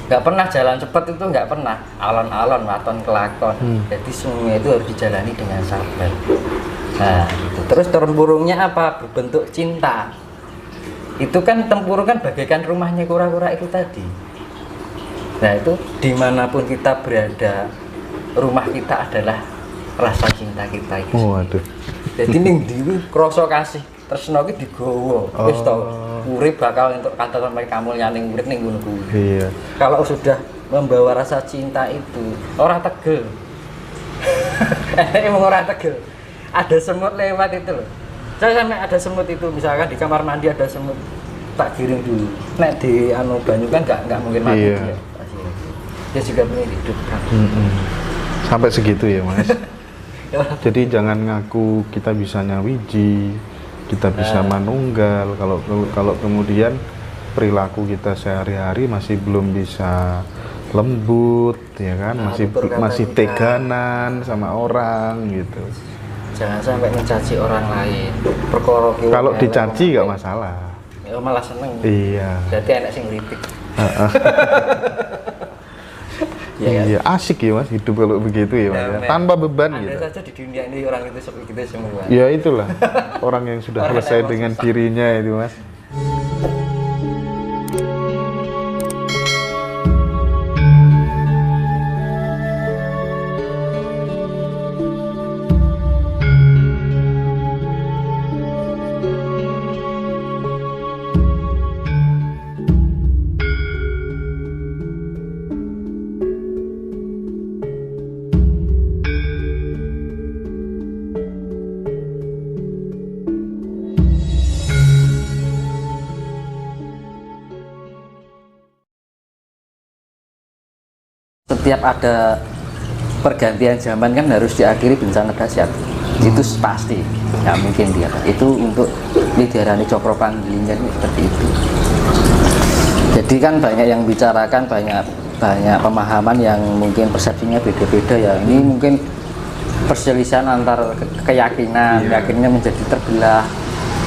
nggak pernah jalan cepat, itu nggak pernah alon-alon, waton kelakon. Jadi semuanya itu harus dijalani dengan sabar. Nah, itu. Terus tempurungnya apa? Berbentuk cinta. Itu kan tempurung kan bagaikan rumahnya kura-kura itu tadi. Nah, itu dimanapun kita berada, rumah kita adalah rasa cinta kita itu. Waduh. Jadi ning ndi krasa kasih tresno ki digowo. Wis to, urip bakal entuk kata sampai kamu nyaning urip ning ngono kuwi. Iya. Kalau sudah membawa rasa cinta itu, ora tegel. Emang ora tegel. Ada semut lewat itu loh. Saya sampai ada semut itu, misalkan di kamar mandi ada semut, tak giring dulu. Nek di anu banyu kan nggak mungkin mati dia. Dia juga punya hidup kan. Sampai segitu ya Mas. Jadi jangan ngaku kita bisa nyawiji, kita bisa manunggal. Kalau kemudian perilaku kita sehari-hari masih belum bisa lembut, ya kan? Masih teganan sama orang gitu. Jangan sampai mencaci orang lain. Kalau dicaci nggak masalah. Ya malah seneng. Iya. Berarti enak sing ngritik. Iya, asik ya Mas hidup kalau begitu ya Mas. Ya. Tanpa beban gitu. Ada saja di dunia ini orang itu seperti kita semua. Ya itulah orang yang sudah selesai dengan dirinya itu Mas. Setiap ada pergantian zaman kan harus diakhiri bencana dahsyat. Itu pasti, nggak mungkin dia. Itu untuk diarani cokro panggilingan seperti itu. Jadi kan banyak yang bicarakan, banyak pemahaman yang mungkin persepsinya beda-beda ya. Ini mungkin perselisihan antar keyakinan, keyakinannya menjadi terbelah.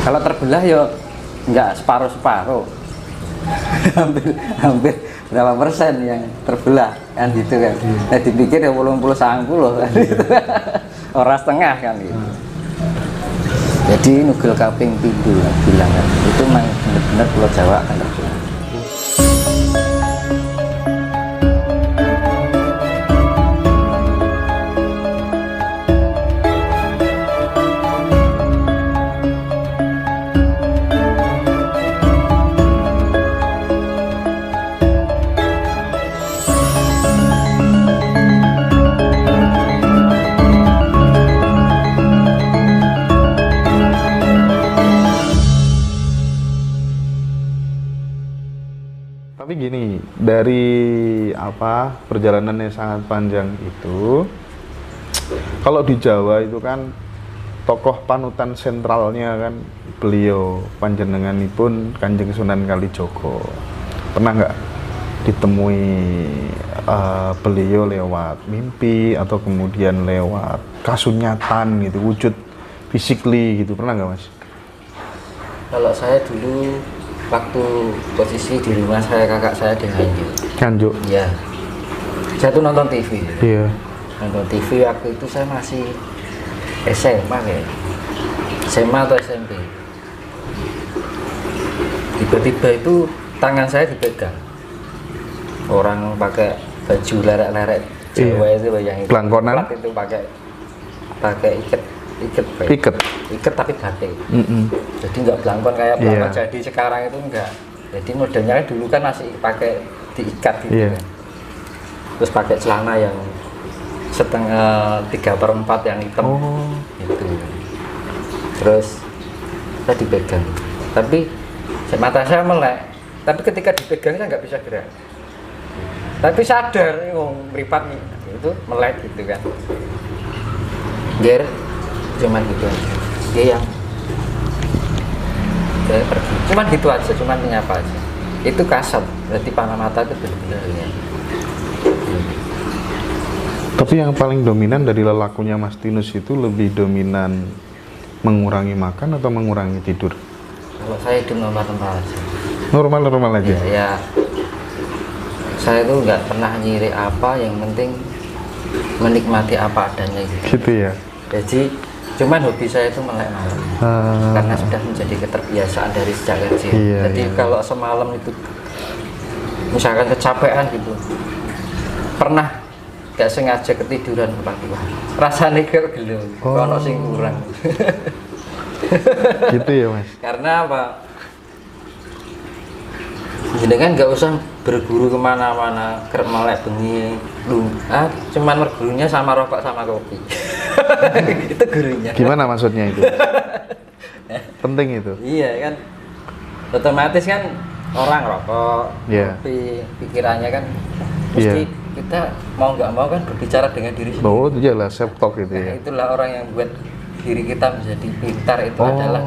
Kalau terbelah ya nggak separuh-separuh. hampir berapa persen yang terbelah kan gitu kan. Nah dipikir ya 80-90 kan gitu. Orang setengah kan gitu. Jadi nugel kaping pindu bilang kan. Itu memang benar-benar Pulau Jawa akan terbelah. Tapi gini, dari perjalanan yang sangat panjang itu, kalau di Jawa itu kan tokoh panutan sentralnya kan beliau panjenenganipun Kanjeng Sunan Kalijaga. Pernah nggak ditemui beliau lewat mimpi atau kemudian lewat kasunyatan gitu, wujud physically gitu, pernah nggak Mas? Kalau saya dulu waktu posisi di rumah saya, kakak saya di Nganjuk. Iya. Saya tuh nonton TV. Iya. Nonton TV waktu itu saya masih SMA ya. SMA atau SMP. tiba-tiba itu tangan saya dipegang orang pakai baju lerek-lerek Jawa itu yang itu Blangkonan itu pakai iket tapi batik. Jadi nggak belangkon kayak belangkon jadi sekarang itu enggak. Jadi modelnya kan dulu kan masih pakai diikat gitu kan. Terus pakai celana yang setengah 3/4 yang hitam gitu. Terus saya dipegang, tapi mata saya melek. Tapi ketika dipegang saya nggak bisa gerak. Tapi sadar, meripat nih, itu melek gitu kan. Ger, cuman gitu aja. Dia yang saya pergi, cuman gitu aja, cuman menyapa aja. Itu kasat, berarti panah mata itu benar-benar ya. Tapi yang paling dominan dari lelakunya Mas Tinus itu lebih dominan mengurangi makan atau mengurangi tidur? Kalau saya hidup normal-normal aja. Normal-normal aja? Ya, saya tuh nggak pernah nyiri apa, yang penting menikmati apa adanya gitu. Gitu ya? Jadi, cuman hobi saya itu melek malam. Karena sudah menjadi keterbiasaan dari sejak kecil. Jadi kalau semalam itu, misalkan kecapean gitu, pernah gak sengaja ketiduran pagi, rasanya kayak gelo, kalau sing kurang. Gitu ya Mas? Karena apa? Jadi kan nggak usah berguru kemana-mana, kerap melek bengi, cuman bergurunya sama rokok sama kopi. Itu gurunya. Gimana maksudnya itu? Penting itu? Iya kan, otomatis kan orang rokok, kopi, pikirannya kan mesti kita mau nggak mau kan berbicara dengan diri sendiri. Oh iyalah, self talk itu ya. Itulah orang yang buat diri kita menjadi pintar itu adalah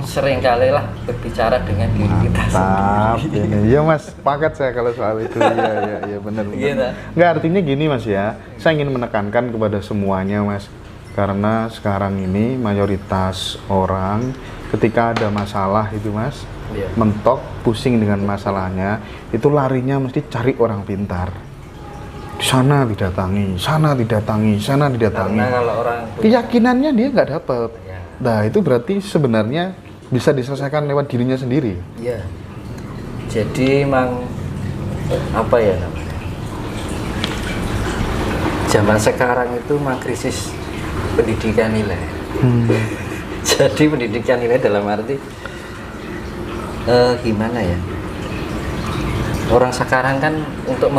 seringkali lah berbicara dengan diri kita sendiri. Iya Mas, sepakat saya kalau soal itu. Iya benar. Nggak, artinya gini Mas ya, saya ingin menekankan kepada semuanya Mas, karena sekarang ini mayoritas orang ketika ada masalah itu Mas, mentok, pusing dengan masalahnya, itu larinya mesti cari orang pintar. Sana didatangi, sana didatangi, sana didatangi. Karena kalau orang keyakinannya dia nggak dapat. Nah itu berarti sebenarnya bisa diselesaikan lewat dirinya sendiri. Iya. Jadi emang apa ya namanya? Zaman sekarang itu emang krisis pendidikan nilai. Jadi pendidikan nilai dalam arti gimana ya? Orang sekarang kan untuk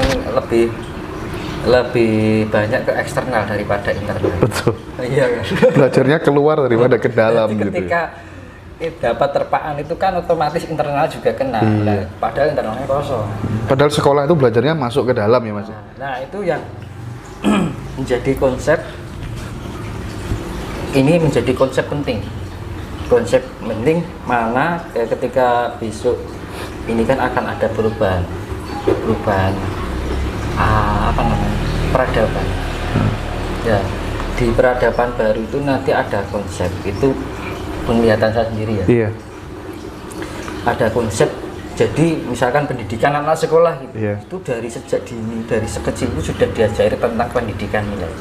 lebih banyak ke eksternal daripada internal. Betul. Iya kan? Belajarnya keluar daripada ke dalam. Jadi gitu. Ketika dapat terpaan itu kan otomatis internal juga kena. Nah, padahal internalnya kosong. Padahal sekolah itu belajarnya masuk ke dalam ya Mas. Nah itu yang menjadi konsep. Ini menjadi konsep penting. Konsep penting mana ketika besok ini kan akan ada perubahan apa namanya, peradaban. Ya, di peradaban baru itu nanti ada konsep, itu penglihatan saya sendiri ya. Iya. Ada konsep, jadi misalkan pendidikan anak sekolah gitu, itu dari sejak dini, dari sekecil itu sudah diajari tentang pendidikan nilai.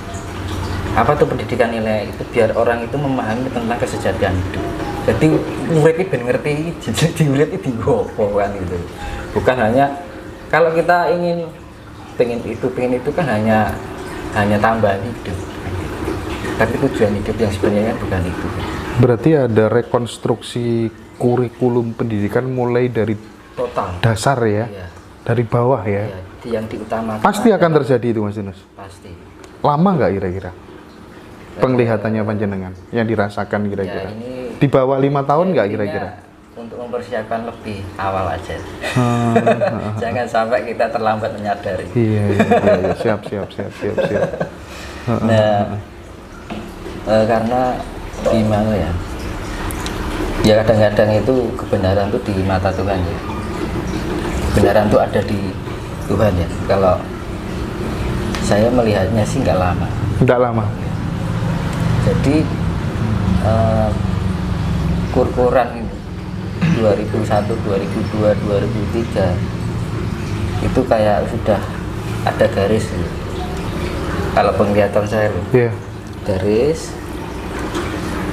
Apa tuh pendidikan nilai? Itu biar orang itu memahami tentang kesejahteraan hidup. Jadi murid itu benar ngerti, jadi murid itu digopo kan gitu. Bukan hanya kalau kita pengen itu kan hanya tambahan hidup, tapi tujuan hidup yang sebenarnya bukan itu. Berarti ada rekonstruksi kurikulum pendidikan mulai dari total dasar ya, dari bawah ya. Yang diutamakan pasti akan terjadi itu Mas Tinus. Pasti. Lama nggak kira-kira penglihatannya panjenengan yang dirasakan kira-kira? Di bawah 5 tahun nggak kira-kira? Untuk mempersiapkan lebih awal aja. Jangan sampai kita terlambat menyadari. Iya. Siap. Nah, karena gimana ya? Ya kadang-kadang itu kebenaran tuh di mata Tuhan ya. Kebenaran tuh ada di Tuhan ya. Kalau saya melihatnya sih nggak lama. Nggak lama. Jadi kurkuran ini 2001, 2002, 2003 itu kayak sudah ada garis gitu. Kalau penglihatan saya loh, garis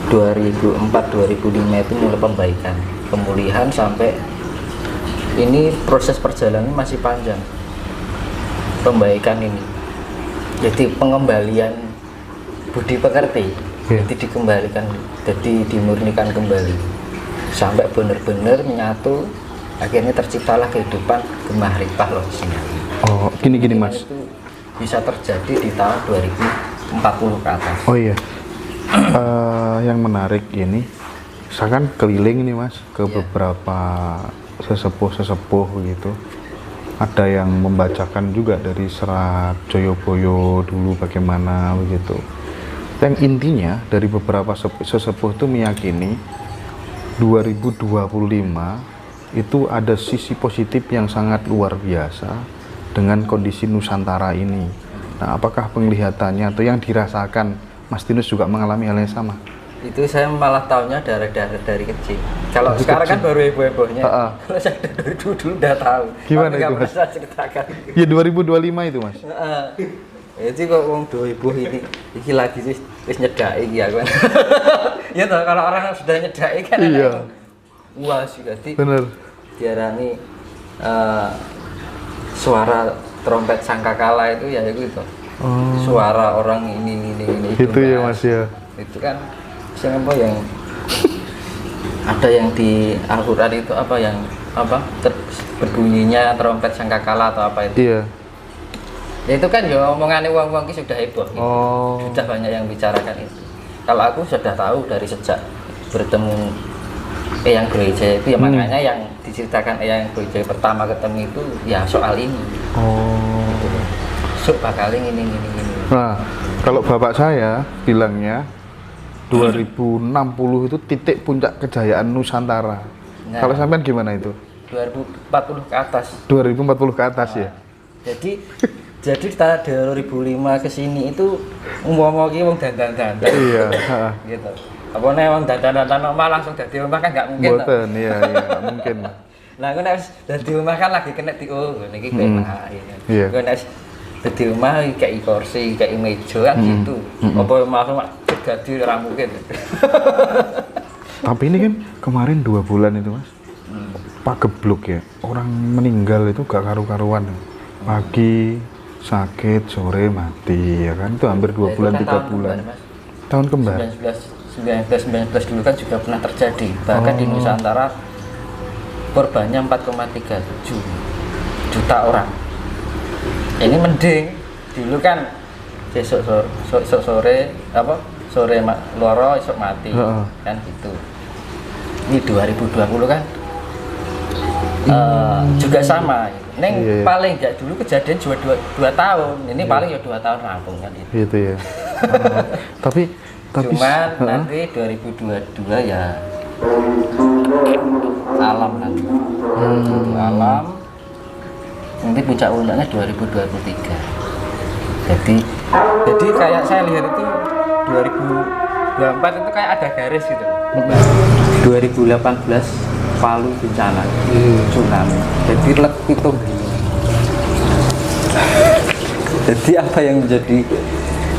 2004-2005 itu mulai perbaikan, pemulihan sampai ini proses perjalanan masih panjang. Pembaikan ini, jadi pengembalian budi pekerti, jadi dikembalikan, jadi dimurnikan kembali sampai benar-benar menyatu. Akhirnya terciptalah kehidupan Gemah Ripah loh di sini. Oh, gini Mas. Itu bisa terjadi di tahun 2040 ke atas. Oh iya. Yang menarik ini, saya kan keliling nih Mas ke beberapa sesepuh gitu. Ada yang membacakan juga dari serat Joyoboyo dulu bagaimana begitu. Yang intinya dari beberapa sesepuh itu meyakini 2025 itu ada sisi positif yang sangat luar biasa dengan kondisi Nusantara ini. Nah, apakah penglihatannya atau yang dirasakan Mas Tinus juga mengalami hal yang sama? Itu saya malah tahunya dari kecil. Kalau sekarang kan baru heboh-hebohnya. Kalau saya dari dulu udah tahu. Gimana itu Mas? Saya ceritakan. Ya 2025 itu Mas. Jadi kok wong heboh ini lagi sih nyedaki ya kan. Ya toh, kalau orang sudah nyedaki kan iya. Wah sih jadi. Bener. Diarani suara trompet sangkakala itu ya itu. Suara orang ini itu ya Mas ya. Itu kan apa yang ada yang di Al-Qur'an itu apa yang berbunyinya trompet sangkakala atau apa itu. Iya. Ya itu kan ya omongannya wong-wong ki sudah heboh gitu. Sudah banyak yang bicarakan itu. Kalau aku sudah tahu dari sejak bertemu Eyang Gereja itu ya makanya yang diceritakan Eyang Gereja pertama ketemu itu ya soal ini. Sok bakal ini. Nah, kalau bapak saya bilangnya 2060 itu titik puncak kejayaan Nusantara. Nah, kalau sampean gimana itu? 2040 ke atas. 2040 ke atas ya. Jadi tahun 2005 ke sini itu umum-umum ki wong dandan-dandan. Iya, gitu. Apa nek wong dandan-dandan omah langsung dadi omah kan enggak mungkin. Mboten, iya, enggak mungkin. Lah aku nek dadi omah kan lagi kena niki kena ini. Iya. Nek dadi omah kayak kursi, kayak meja kan gitu. Apa langsung dadi ora mungkin. Tapi ini kan kemarin 2 bulan itu Mas. Pagebluk ya. Orang meninggal itu gak karu-karuan. Pagi sakit, sore mati ya kan. Itu hampir 2 bulan 3 bulan. Tahun kembar. 19 dulu kan juga pernah terjadi. Bahkan di Nusantara korbannya 4,37 juta orang. Ini mending dulu kan besok sore sore loro esok mati kan gitu. Ini 2020 kan juga sama. Neng paling enggak dulu kejadian cuma 2 tahun. Ini paling ya 2 tahun rampung kan itu. Gitu ya. Tapi cuman nanti 2022 ya alam nanti. Alam nanti puncak puncaknya 2023. Jadi kayak saya lihat itu 2024 itu kayak ada garis gitu. 2018 Palu bencana tsunami. Jadi pitung gini. Jadi apa yang menjadi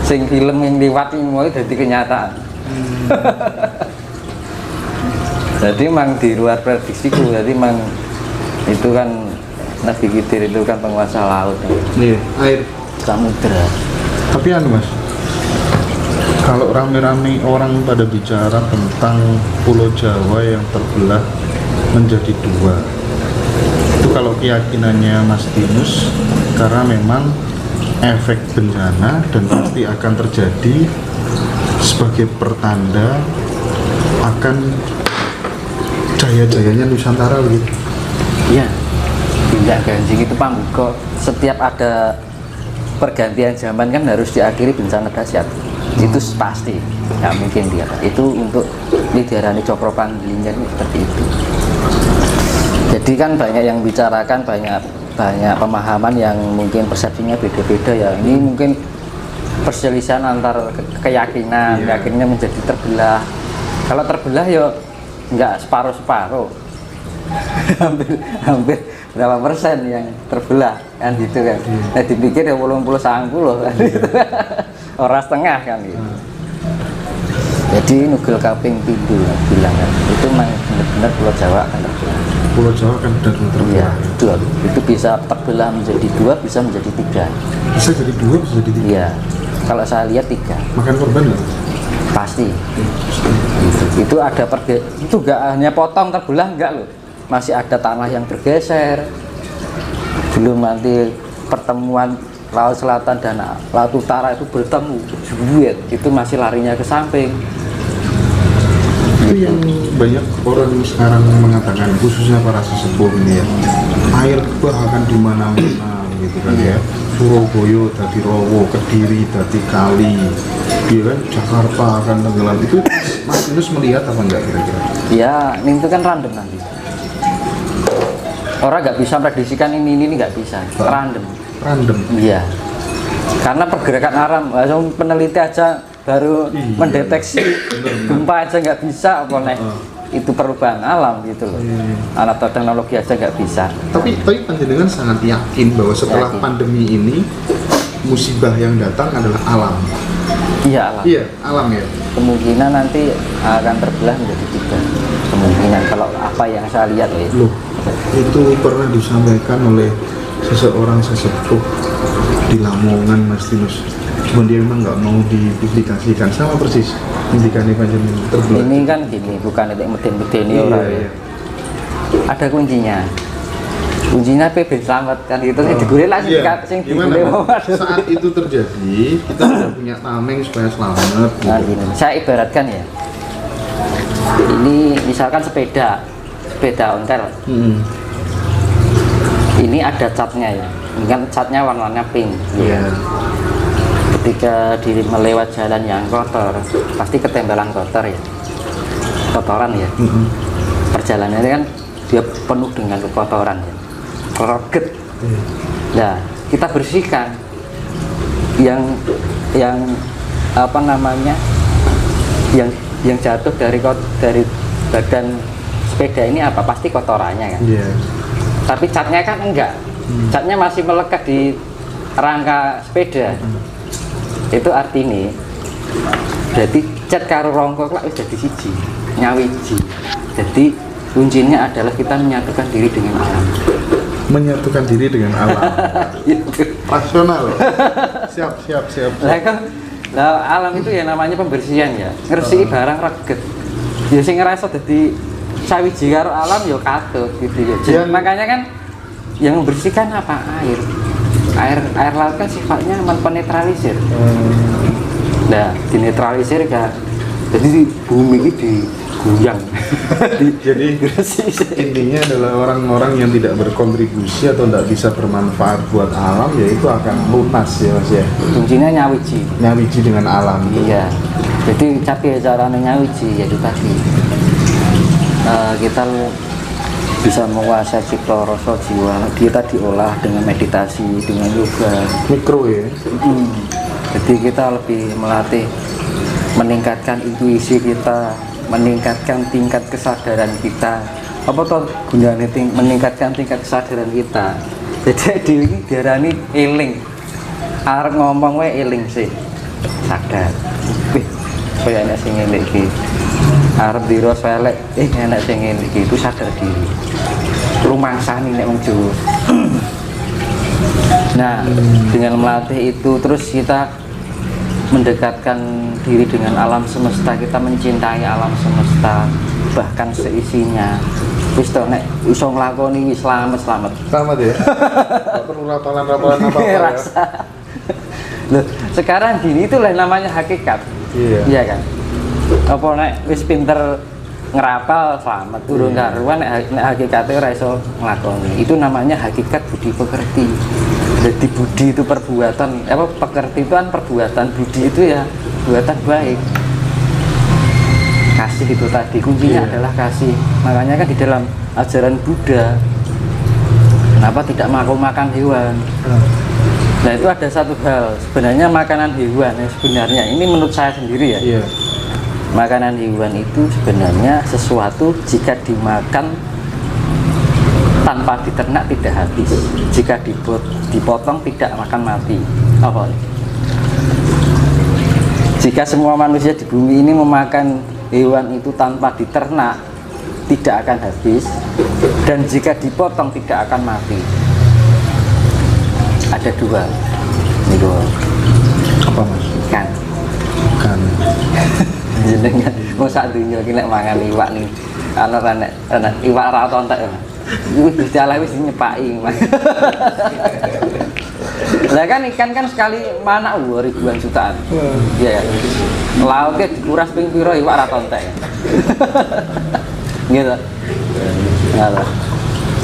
sing film yang lewat ini mau jadi kenyataan. Jadi memang di luar prediksiku. Jadi memang itu kan Nabi Khidir itu kan penguasa laut. Iya, air samudra. Tapi Mas, kalau rame-rame orang pada bicara tentang Pulau Jawa yang terbelah menjadi 2, itu kalau keyakinannya Mas Tinus, karena memang efek bencana dan pasti akan terjadi sebagai pertanda akan jaya-jayanya Nusantara begitu. Iya, tidak ganjing itu pambuka. Setiap ada pergantian zaman kan harus diakhiri bencana dahsyat. Itu pasti, nggak mungkin dia. Itu untuk diarani cokro panggilingan seperti itu. Jadi kan banyak yang bicarakan, banyak pemahaman yang mungkin persepsinya beda-beda ya. Ini mungkin perselisihan antar keyakinan, keyakinannya menjadi terbelah. Kalau terbelah ya nggak separuh-separuh. hampir berapa persen yang terbelah kan gitu kan. Nah dipikir ya 80-90 kan gitu. Orang setengah kan gitu. Jadi di nugel kaping pintu bilang kan. Itu memang benar-benar Pulau Jawa akan terbelah. Pulau Jawa kan benar-benar terbelah. Iya, betul. Itu bisa terbelah menjadi 2, bisa menjadi 3. Bisa jadi 2, bisa jadi 3. Iya. Kalau saya lihat 3. Makan korban nggak? Pasti. Itu ada itu nggak hanya potong terbelah enggak loh. Masih ada tanah yang bergeser. Belum nanti pertemuan Laut Selatan dan Laut Utara itu bertemu, duet, itu masih larinya ke samping. Itu yang banyak orang sekarang mengatakan, khususnya para sesepuh ini ya, air bah akan di mana-mana gitu kan ya. Surabaya dadi Rowo, Kediri dadi kali, dia kan Jakarta akan tenggelam. Itu Mas Yunus melihat apa enggak kira-kira? Ya, ini itu kan random nanti. Orang nggak bisa prediksikan ini nggak bisa, random. Random. Iya. Karena pergerakan alam, peneliti aja baru mendeteksi gempa aja nggak bisa, apalagi itu perubahan alam gitu loh. Alat teknologi aja nggak bisa. Tapi panjenengan sangat yakin bahwa setelah pandemi ini musibah yang datang adalah alam. Iya, alam. Iya, alam ya. Kemungkinan nanti akan terbelah menjadi 3. Kemungkinan kalau apa yang saya lihat ya. Loh, itu pernah disampaikan oleh seseorang sesepuh di Lamongan, Mas Tinus. Cuma dia memang nggak mau dipublikasikan, sama persis indikannya panjenengan terbelah. Ini kan gini, bukan itu medeni ini orang. Iya. Ada kuncinya. Kuncinya PB selamat kan itu sih digurih lah sing gimana Mas? Saat itu terjadi, kita sudah punya tameng supaya selamat. Nah, gini. Saya ibaratkan ya. Ini misalkan sepeda ontel. Ini ada catnya ya. Ini kan catnya warnanya pink. Iya. Ketika melewat jalan yang kotor, pasti ketempelan kotor ya. Kotoran ya. Perjalanannya kan dia penuh dengan kekotoran ya. Roget. Nah, kita bersihkan yang apa namanya? Yang jatuh dari badan sepeda ini apa? Pasti kotorannya kan. Iya. Tapi catnya kan enggak. Catnya masih melekat di rangka sepeda. Itu artinya berarti cat karo rongkok lah udah siji, nyawiji. Jadi kuncinya adalah kita menyatukan diri dengan alam. Menyatukan diri dengan alam. Rasional. Siap. Lah alam itu ya namanya pembersihan ya. Ngresiki barang reget. Ya sing ngerasa dadi sawiji karo alam ya katut gitu ya. Makanya kan yang membersihkan apa? Air laut kan sifatnya penetralisir. Nah, dinetralisir kan. Jadi bumi ini digoyang. Jadi intinya adalah orang-orang yang tidak berkontribusi atau tidak bisa bermanfaat buat alam, ya itu akan lunas ya Mas ya. Kuncinya nyawiji dengan alam. Iya. Jadi tapi caranya nyawiji ya itu tadi. Kita bisa menguasai cipta rasa jiwa, kita diolah dengan meditasi, dengan yoga mikro ya. Jadi kita lebih melatih, meningkatkan intuisi kita, meningkatkan tingkat kesadaran kita. Apa toh gunanya meningkatkan tingkat kesadaran kita? Jadi ini diarani eling. Arep ngomong wae eling sih, sadar. Wih, kaya enak sing ngene iki. Arep diro selek, enak sing ngene iki, itu sadar diri. Rumangsani nek wong Jawa. Nah, dengan melatih itu terus kita mendekatkan diri dengan alam semesta, kita mencintai alam semesta bahkan seisinya. Wis to nek iso nglakoni wis selamat Ya. Enggak perlu rapalan apa-apa ya. Loh, sekarang gini itulah namanya hakikat. Iya kan? Apa nek wis pinter ngerapal selamat turun karuan nek hakikate ora iso nglakoni. Itu namanya hakikat budi pekerti. Jadi budi itu perbuatan, pekerti itu kan perbuatan, budi itu ya perbuatan baik. Kasih itu tadi kuncinya adalah kasih. Makanya kan di dalam ajaran Buddha, kenapa tidak makan hewan? Nah itu ada satu hal, sebenarnya makanan hewan yang sebenarnya ini menurut saya sendiri ya. Makanan hewan itu sebenarnya sesuatu jika dimakan tanpa diternak tidak habis, jika dipotong tidak akan mati. Apa? Jika semua manusia di bumi ini memakan hewan itu tanpa diternak, tidak akan habis, dan jika dipotong tidak akan mati. Ada dua, nih Apa mas? ikan. Ikan. Jenengan mau sak dunya iki nek mangan iwak nih. Ana iwak ra tontek. Iku Gusti Allah wis nyepaki. Lah kan ikan kan sekali mana ribuan jutaan. Iya. Lautnya dikuras ping pira iwak ra tontek. Gitu. Nah,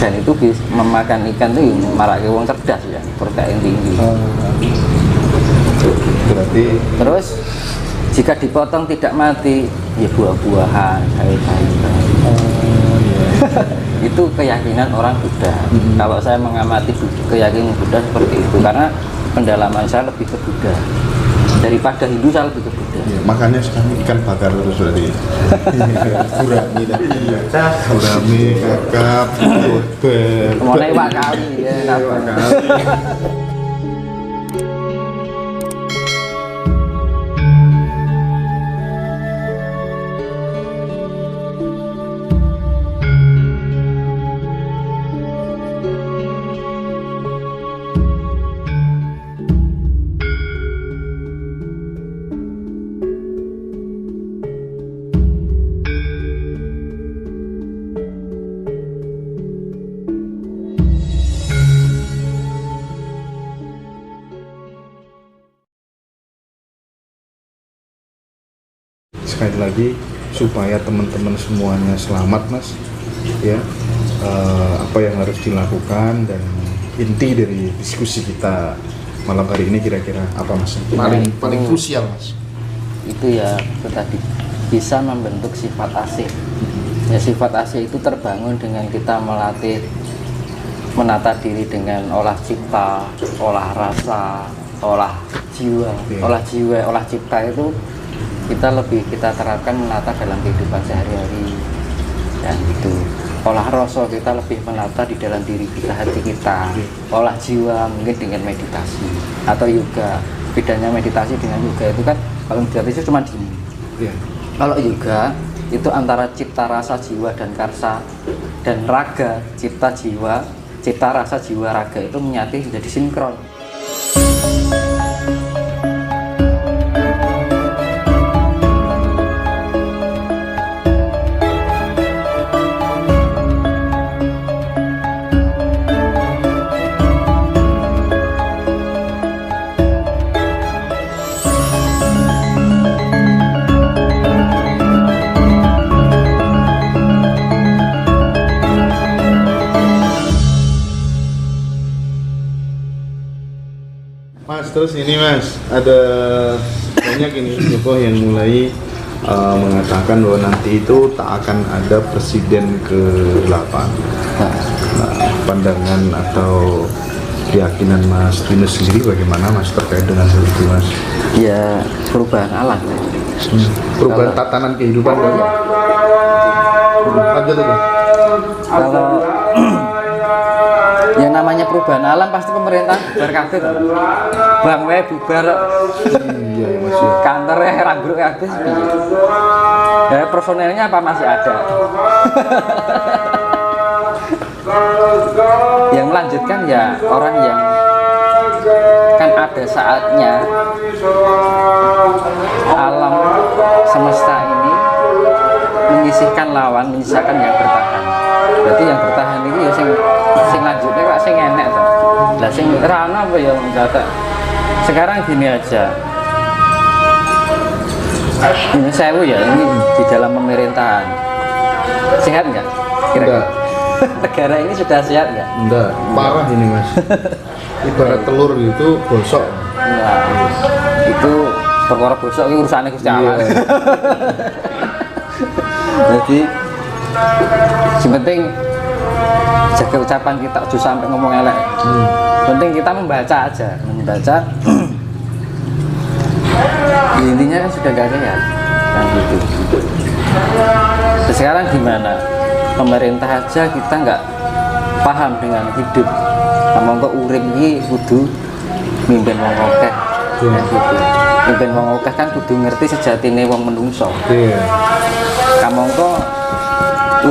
dan itu memakan ikan itu marake wong cerdas ya, protein tinggi. Berarti Terus jika dipotong tidak mati, ya buah-buahan, sayur-sayuran. Itu keyakinan orang Buddha. Kalau saya mengamati keyakinan Buddha seperti itu, karena pendalaman saya lebih ke Buddha daripada Hindu, saya lebih ke Buddha. ya, makanya sekarang ikan bakar terus berarti. Gurami tadi. Gurami, kakap, bebek. Mau iwak kali ya, Iwak kali. Sekali lagi supaya teman-teman semuanya selamat mas ya, apa yang harus dilakukan dan inti dari diskusi kita malam hari ini kira-kira apa mas? Paling krusial mas. Itu ya itu tadi bisa membentuk sifat asih. Ya sifat asih itu terbangun dengan kita melatih menata diri dengan olah cipta, olah rasa, olah jiwa. Olah jiwa, olah cipta itu kita terapkan menata dalam kehidupan sehari-hari. Dan itu olah rasa kita lebih menata di dalam diri kita, hati kita. Olah jiwa mungkin dengan meditasi atau yoga. Bedanya meditasi dengan yoga itu kan, kalau meditasi cuma diem. Kalau yoga itu antara cipta rasa jiwa dan karsa, dan raga cipta jiwa, cipta rasa jiwa raga itu menyatu menjadi sinkron. Mas, terus ini mas, ada banyak ini tokoh yang mulai mengatakan bahwa nanti itu tak akan ada presiden ke-8. Nah, pandangan atau keyakinan Mas Dino sendiri bagaimana mas terkait dengan hal itu mas? Ya perubahan alam. Perubahan tatanan kehidupan kan? Lanjut aja. Kalau yang namanya perubahan alam pasti pemerintah bubar kabeh to. Bang wae bubar. Iya ya mas. Kantornya ranggruk kabeh piye. Ya personelnya apa masih ada. Yang melanjutkan ya orang yang kan ada saatnya alam semesta ini menyisihkan lawan, menyisakan yang bertahan. Berarti yang bertahan ini ya sing lanjutnya kok sing enek to. Lah sing ra ono apa ya mendadak. Sekarang gini aja. Ini sewu ya, ini di dalam pemerintahan. Sehat nggak? Kira-kira. Negara ini sudah sehat nggak? Enggak, parah ini mas. Ibarat telur gitu gosok. Nah, itu perkara gosok itu urusannya Gusti Allah. Jadi yang penting jaga ucapan kita, jangan sampai ngomong elek. Penting kita membaca aja, membaca. Intinya kan sudah gak ada ya, kan gitu. Sekarang gimana? Pemerintah aja kita nggak paham dengan hidup. Ngomong kok urip iki kudu mimpin wong akeh. Gitu. ben wong akeh kan kudu ngerti sejatine wong menungso. Iya. Kamangka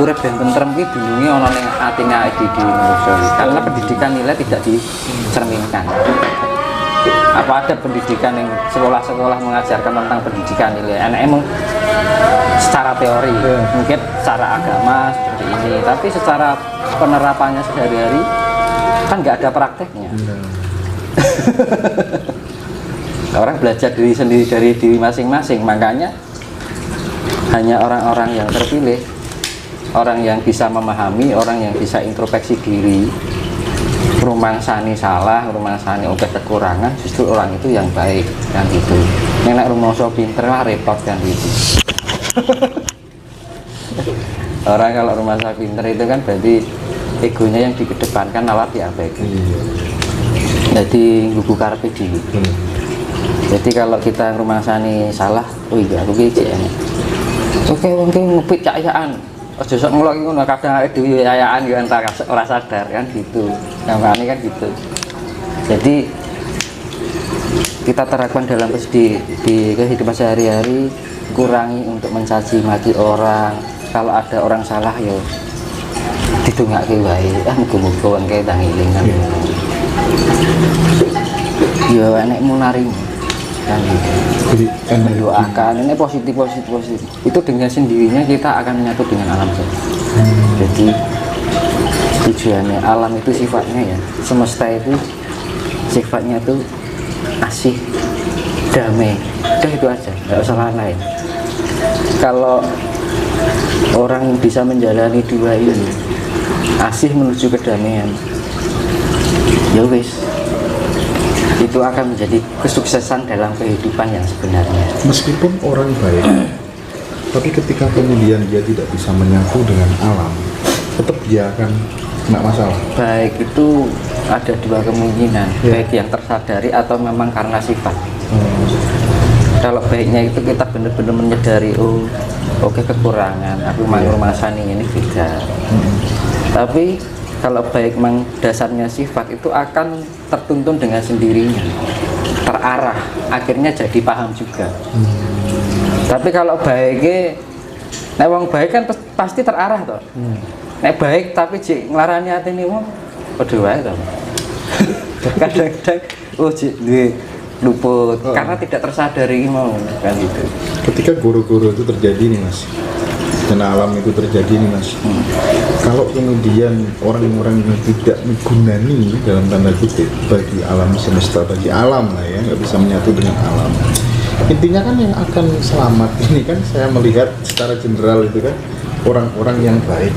urip ben tentrem ki dununge ana ning atine awake dhewe menungso. Karena pendidikan nilai tidak dicerminkan. Apa ada pendidikan yang sekolah-sekolah mengajarkan tentang pendidikan nilai? Anak emang secara teori, mungkin secara agama seperti ini, tapi secara penerapannya sehari-hari kan nggak ada prakteknya. Orang belajar diri sendiri dari diri masing-masing, makanya hanya orang-orang yang terpilih, orang yang bisa memahami, orang yang bisa introspeksi diri, rumangsani salah, rumangsani oke kekurangan, justru orang itu yang baik kan itu. Nek rumangsa pinter lah repot kan itu. Orang kalau rumangsa pinter itu kan berarti egonya yang dikedepankan malah diabaikan. Jadi gugu karepe dhewe. Jadi kalau kita rumangsani salah, oh iya aku iki enak. Oke, wong ki ngepit cayaan. Aja sok ngelok ngono, kadang awake dhewe yayaan yo entar ora sadar kan gitu. Namanya kan gitu. Jadi kita terapkan dalam di kehidupan sehari-hari, kurangi untuk mencaci maki orang. Kalau ada orang salah yo didongake wae. Muga-muga wong kae ndang eling kan. Yo enek munarimu. Kan gitu. Jadi mendoakan ini positif. Itu dengan sendirinya kita akan menyatu dengan alam saja. Jadi tujuannya alam itu sifatnya ya, semesta itu sifatnya itu asih, damai. Udah itu aja, nggak usah lain. Kalau orang yang bisa menjalani dua ini, asih menuju kedamaian, ya wis, itu akan menjadi kesuksesan dalam kehidupan yang sebenarnya. Meskipun orang baik, tapi ketika kemudian dia tidak bisa menyatu dengan alam, tetap dia akan kena masalah. Baik itu ada dua kemungkinan, baik yang tersadari atau memang karena sifat. Kalau baiknya itu kita benar-benar menyadari, oh oke kekurangan, aku mau rumasani ini beda. Tapi kalau baik memang dasarnya sifat itu akan tertuntun dengan sendirinya, terarah, akhirnya jadi paham juga. Tapi kalau baiknya, nek wong baik kan pasti terarah toh. Nek baik tapi jek nglarani atine wong padha wae toh. Kadang-kadang oh jek duwe luput karena tidak tersadari mau kan gitu. Ketika guru-guru itu terjadi nih Mas, dan alam itu terjadi nih Mas, kalau kemudian orang-orang yang tidak menggunani dalam tanda kutip bagi alam semesta, bagi alam lah ya, nggak bisa menyatu dengan alam, intinya kan yang akan selamat ini kan saya melihat secara general itu kan orang-orang yang baik.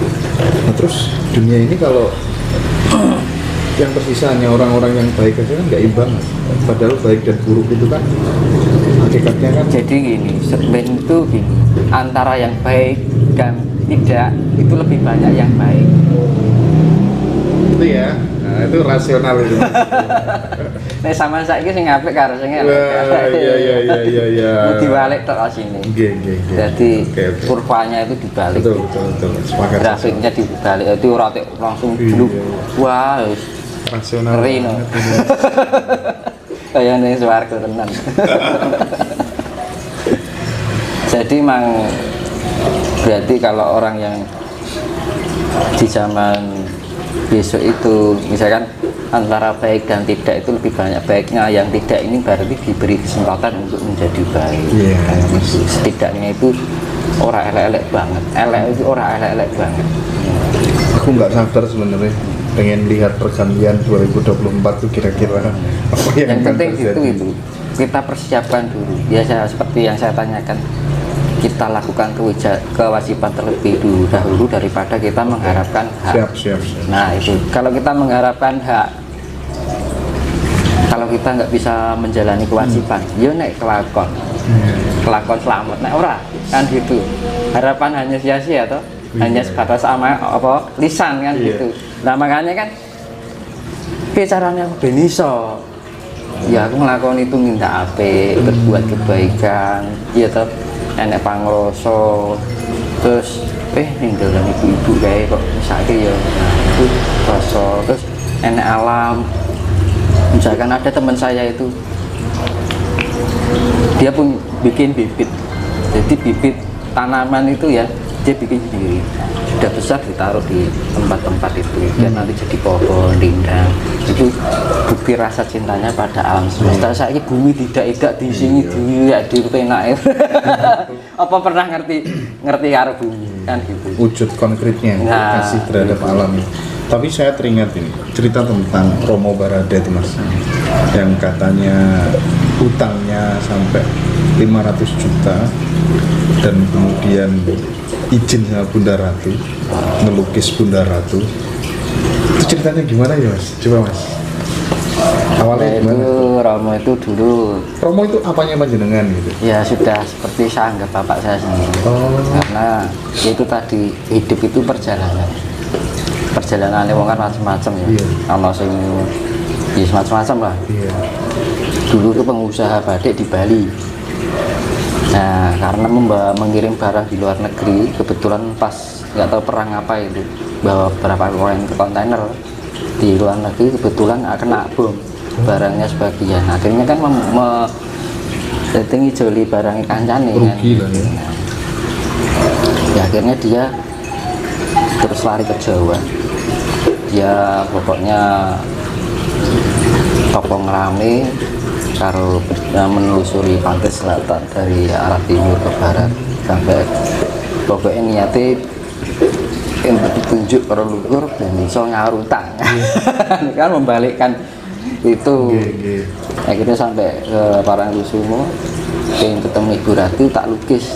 Nah terus dunia ini kalau yang tersisa hanya orang-orang yang baik aja kan nggak imbang, padahal baik dan buruk itu kan hakikatnya kan. Jadi gini, sebenarnya itu gini, antara yang baik dan tidak itu lebih banyak yang baik. Itu ya, nah, itu rasional itu. Nek sama saiki sing apik karo sing elek. Iya. Dibalik tok sini. Nggih. Jadi kurvanya itu dibalik. Betul. Sepakat. Grafiknya dibalik itu ora langsung bluk. Wah, Rasional. ngeri no. Kayak ning swarga tenan. Jadi mang berarti kalau orang yang di zaman besok itu misalkan antara baik dan tidak itu lebih banyak baiknya, yang tidak ini berarti diberi kesempatan untuk menjadi baik. Setidaknya itu orang elek-elek banget, itu orang elek-elek banget. Aku nggak sabar sebenarnya pengen lihat pergantian 2024 tuh kira-kira apa yang penting terjadi. itu kita persiapkan dulu. Biasa seperti yang saya tanyakan, kita lakukan kewajiban terlebih dahulu daripada kita mengharapkan hak. Siap. Nah itu kalau kita mengharapkan hak, kalau kita nggak bisa menjalani kewajiban, yo naik kelakon selamat, naik ora kan gitu. Harapan hanya sia-sia toh, hanya sebatas sama apa lisan kan gitu. Nah makanya kan caranya aku ben iso. Ya aku ngelakoni itu minta apik, berbuat kebaikan, ya toh. Enek pangroso, terus ninggalan ibu-ibu kayak kok misalnya ya itu rasa, terus enek alam. Misalkan ada teman saya itu dia pun bikin bibit. Jadi bibit tanaman itu ya dia bikin sendiri, sudah besar ditaruh di tempat-tempat itu dan nanti jadi pohon rindang. Itu bukti rasa cintanya pada alam semesta. Saya bumi tidak di sini di penak. Apa pernah ngerti karo bumi kan gitu. Wujud konkretnya kasih terhadap alam. Tapi saya teringat ini cerita tentang Romo Barada itu Mas, yang katanya hutangnya sampai 500 juta dan kemudian izin sama Bunda Ratu ngelukis Bunda Ratu. Itu ceritanya gimana ya Mas? Coba Mas. Awalnya itu gimana? Romo itu dulu. Romo itu apanya panjenengan gitu? Ya sudah seperti saya anggap bapak saya sendiri. Karena itu tadi hidup itu perjalanan wong kan macam-macam ya. Kalau sing ya macam-macam lah. Dulu itu pengusaha batik di Bali. Nah, karena mengirim barang di luar negeri, kebetulan pas nggak tahu perang apa itu, bawa beberapa kontainer di luar negeri, kebetulan kena bom barangnya sebagian. Akhirnya kan datangi joli barangnya kancane kan. Ya akhirnya dia terus lari ke Jawa. Ya pokoknya toko ngerame karo menelusuri pantai selatan dari arah timur ke barat sampai pokoknya niatnya ditunjuk para luhur dan bisa nyaur utang kan membalikkan itu. Akhirnya sampai ke Parangkusumo pengen ketemu Ibu Ratu tak lukis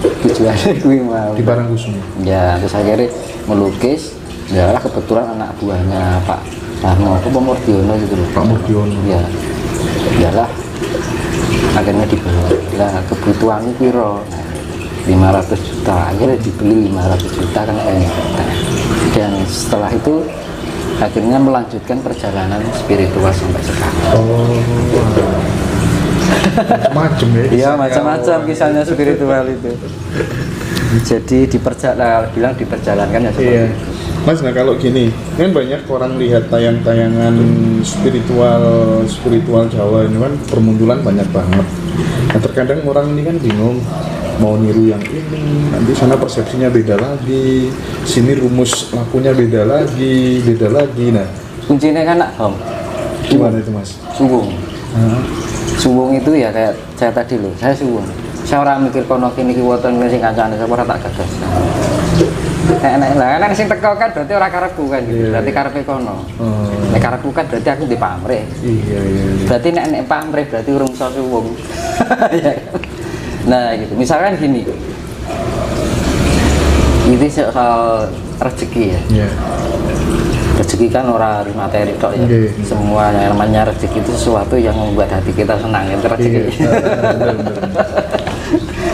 tujuannya gue mau Di Parangkusumo ya, terus akhirnya melukis ya lah kebetulan anak buahnya Pak Mordiono gitu loh. Pak Mordiono ya iyalah akhirnya dibawa. Lah kebutuhannya piro 500 juta, akhirnya dibeli 500 juta kan dan setelah itu akhirnya melanjutkan perjalanan spiritual sampai sekarang. macam ya? Iya macam-macam kisahnya spiritual itu. Jadi diperjalankan ya seperti itu. Mas, nah kalau gini, kan banyak orang lihat tayang-tayangan spiritual Jawa ini kan permunculan banyak banget. Nah terkadang orang ini kan bingung mau niru yang ini, nanti sana persepsinya beda lagi, sini rumus lakunya beda lagi. Nah Kuncinya kan Om. Gimana itu Mas? Suwung. Suwung itu ya kayak saya tadi loh, saya suwung. Saya orang mikir kono kini kiwoten sing kancane saya ora tak gagas. Enak lah, kan sing teko kan berarti ora karepku kan gitu. Berarti karepe kono. Nek karepku kan berarti aku di pamrih. Iya. Berarti nek pamrih berarti urung iso suwung. Nah, gitu. Misalkan gini. Ini soal rezeki ya. Iya. Rezeki kan orang materi tok ya. Semua yang namanya rezeki itu sesuatu yang membuat hati kita senang, itu rezeki.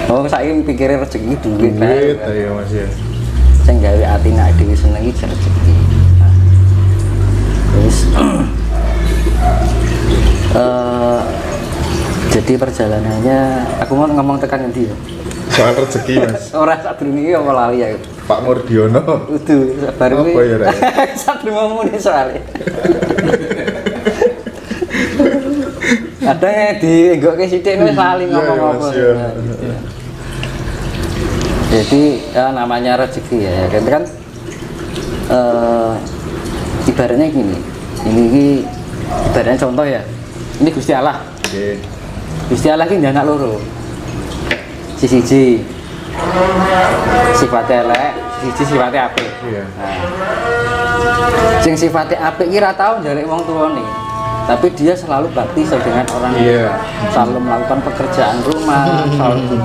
Oh, saya pikirin rezeki duit ya Mas ya. Saya gawe hati nak dewi seneng iki rezeki. Terus jadi perjalanannya aku mau ngomong tekan nanti ya. Soal rezeki Mas. Orang sadurunge iki apa lali ya. Pak Mordiono. Udah, baru apa ya Ray? Satu ngomong nih soalnya. Ada yang di enggak ke sidik nih saling ngomong-ngomong. Jadi ya, namanya rezeki ya, kan ibaratnya gini. Ini ibaratnya contoh ya. Ini Gusti Allah. Gusti Allah ini anak loro. Siji sifatnya elek, siji sifatnya apik. Nah, sing sifatnya apik kira tahu dari wong tuane, tapi dia selalu bakti dengan orang selalu melakukan pekerjaan rumah, selalu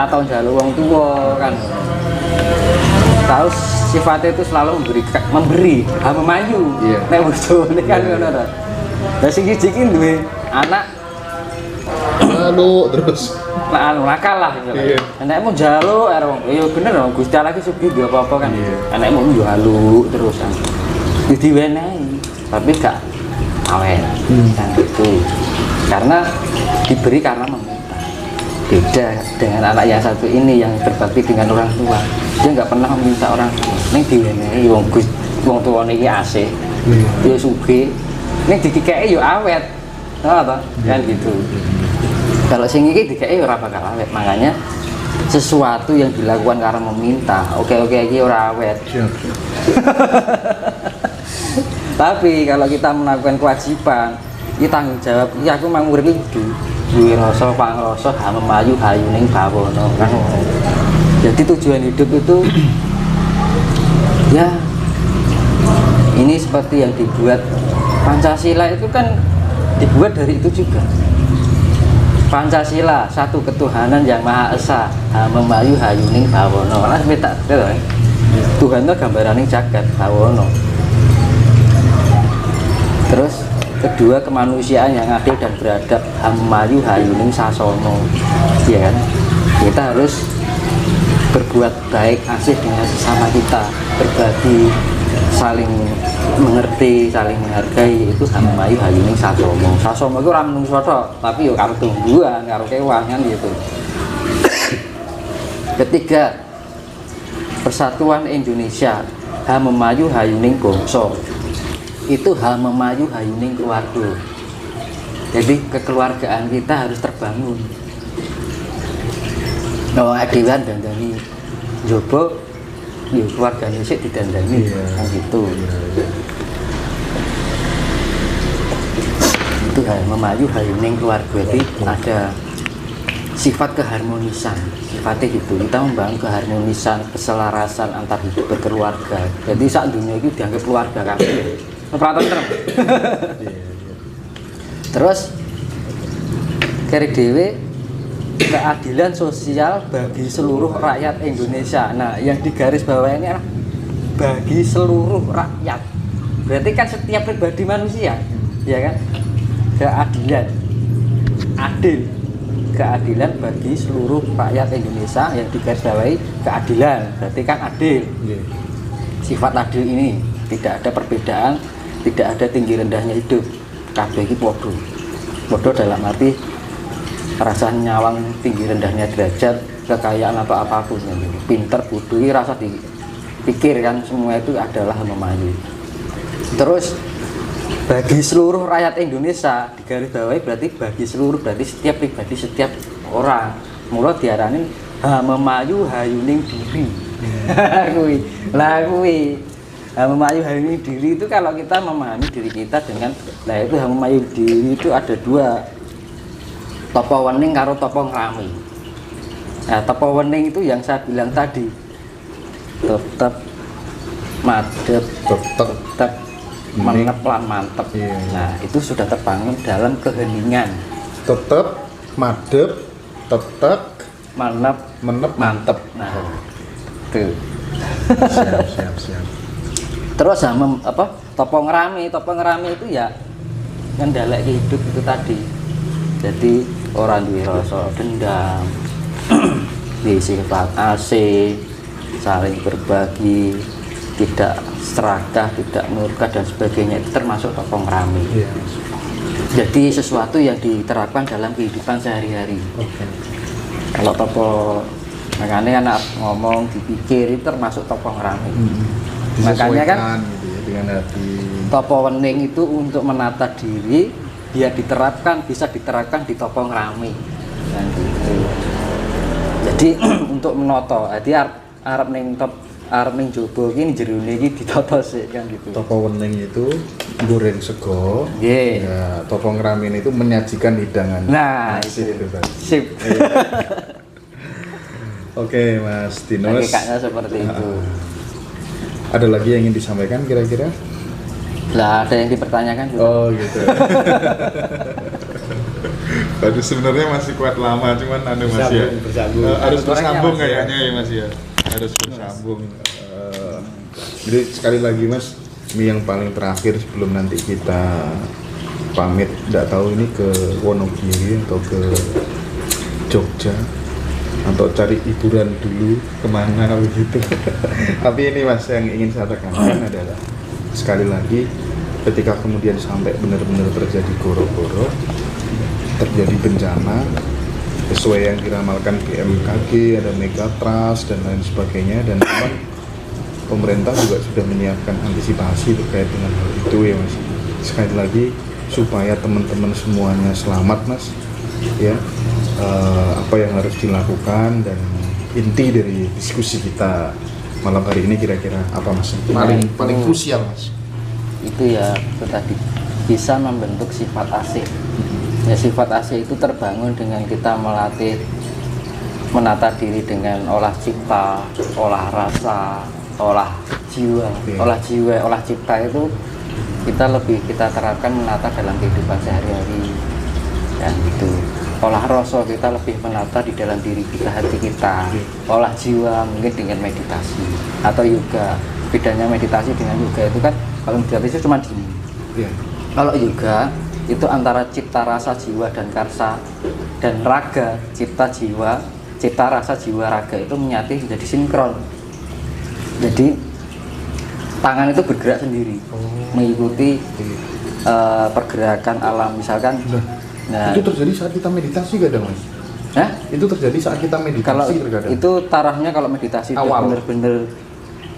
tau njaluk wong tua kan. Tahu sifatnya itu selalu memberi, memayu. Nek bojone kan ngono to. Lah sing siji iki duwe anak lalu terus nakal lah gitu. Anakmu njaluk arep wong. Ya bener dong, Gusti Allah ki sugih duwe apa-apa kan. Anakmu njaluk terus kan. Diwenehi, tapi gak awet. Kan itu. Karena diberi karena meminta. Beda dengan anak yang satu ini yang berbakti dengan orang tua. Dia nggak pernah meminta orang tua. Ning diwenehi wong tuane iki asih. Dia sugih. Ning dikekeki yo awet. Tahu ta? Kan gitu. Kalau sing iki dikeki ora bakal awet. Makanya sesuatu yang dilakukan karena meminta, oke iki ora awet. Siap. Tapi kalau kita melakukan kewajiban, kita tanggung jawab. Iya aku mang urip iki duwe rasa pangrasa memayu hayuning bawana kan. Jadi tujuan hidup itu ya ini seperti yang dibuat Pancasila itu kan dibuat dari itu juga. Pancasila, satu ketuhanan yang Maha Esa, memayu hayuning bawana. Lah tak Tuhan itu gambaran jagat bawana. Terus kedua, kemanusiaan yang adil dan beradab, memayu hayuning sasono. Ya kan? Kita harus berbuat baik, asih dengan sesama kita, berbagi, saling mengerti, saling menghargai, itu memayu hayuning sasono. Sasono itu orang menungso tok, tapi yo karo tumbuhan, karo kewan kan gitu. Ketiga, persatuan Indonesia, memayu hayuning bangsa. Itu memayu hayuning keluarga. Jadi kekeluargaan kita harus terbangun. Wong adewan dandani njaba ya keluargane sik didandani kan gitu. Itu memayu hayuning keluarga itu ada sifat keharmonisan. Sifatnya gitu, kita membangun keharmonisan, keselarasan antar hidup berkeluarga. Jadi saat dunia itu dianggap keluarga kabeh. Pratentrem. Terus keri dhewe keadilan sosial bagi seluruh rakyat Indonesia. Nah, yang digaris bawah ini adalah bagi seluruh rakyat. Berarti kan setiap pribadi manusia, ya kan? Keadilan, adil, keadilan bagi seluruh rakyat Indonesia. Yang digaris bawahi keadilan, berarti kan adil. Sifat adil ini tidak ada perbedaan, tidak ada tinggi rendahnya hidup. Kabeh iki padha. Padha dalam arti rasa nyawang tinggi rendahnya derajat, kekayaan atau apapun, pinter, bodoh, rasa dipikir kan semua itu adalah memayu. Terus bagi seluruh rakyat Indonesia digaris bawahi berarti bagi seluruh, berarti setiap pribadi, setiap orang. Mula diarani memayu hayuning diri. Kuwi memayu hayuning diri itu kalau kita memahami diri kita dengan itu memayu diri itu ada dua, topo wening karo topo ngrami. Nah, topo wening itu yang saya bilang tadi, tetap madep, tetap menep lan mantep. Nah, itu sudah terbangun dalam keheningan. Tetap madep, tetap menep mantep. Nah, itu. Siap. Terus topo ngerami itu ya ngendalek hidup itu tadi. Jadi orang duwe rasa dendam, duwe sifat asih, saling berbagi, tidak serakah, tidak murka dan sebagainya, itu termasuk topo ngerami. Jadi sesuatu yang diterapkan dalam kehidupan sehari-hari. Kalau topo makanya anak ngomong dipikir itu termasuk topo ngerami. Makanya kan gitu ya, dengan hati. Topo wening itu untuk menata diri, biar diterapkan, bisa diterapkan di topo ngrami kan gitu. Jadi untuk menoto, jadi arep ning jaba iki jerone iki ditoto sik kan gitu. Topo wening itu goreng sego. Ya, topo ngrami itu menyajikan hidangan. Nah, itu tadi. Sip. Oke, Mas Dinos. Kayaknya seperti itu. Ada lagi yang ingin disampaikan kira-kira? Lah, ada yang dipertanyakan juga. Oh, gitu. Tadi sebenarnya masih kuat lama, cuman Mas ya. Harus bersambung kayaknya ya Mas ya. Harus bersambung. Jadi sekali lagi Mas, ini yang paling terakhir sebelum nanti kita pamit. Nggak tahu ini ke Wonogiri atau ke Jogja atau cari hiburan dulu kemana begitu. Tapi ini Mas yang ingin saya tekankan adalah sekali lagi ketika kemudian sampai benar-benar terjadi goro-goro, terjadi bencana sesuai yang diramalkan BMKG, ada megatrust dan lain sebagainya, dan memang pemerintah juga sudah menyiapkan antisipasi terkait dengan hal itu ya Mas. Sekali lagi supaya teman-teman semuanya selamat Mas, ya apa yang harus dilakukan, dan inti dari diskusi kita malam hari ini kira-kira apa Mas? Paling krusial Mas. Itu ya itu tadi bisa membentuk sifat asik. Ya, sifat asik itu terbangun dengan kita melatih menata diri dengan olah cipta, olah rasa, olah jiwa. Olah cipta itu kita terapkan menata dalam kehidupan sehari-hari. Dan itu olah rasa kita lebih menata di dalam diri kita, hati kita. Olah jiwa mungkin dengan meditasi atau yoga. Bedanya meditasi dengan yoga itu kan, kalau meditasi itu cuma gini. Kalau yoga itu antara cipta, rasa, jiwa, dan karsa, dan raga, cipta, rasa, jiwa, raga itu menyatu menjadi sinkron. Jadi tangan itu bergerak sendiri, mengikuti pergerakan alam. Misalkan itu terjadi saat kita meditasi gak ada Mas? Itu terjadi saat kita meditasi kalau terkadang? itu tarafnya kalau meditasi benar-benar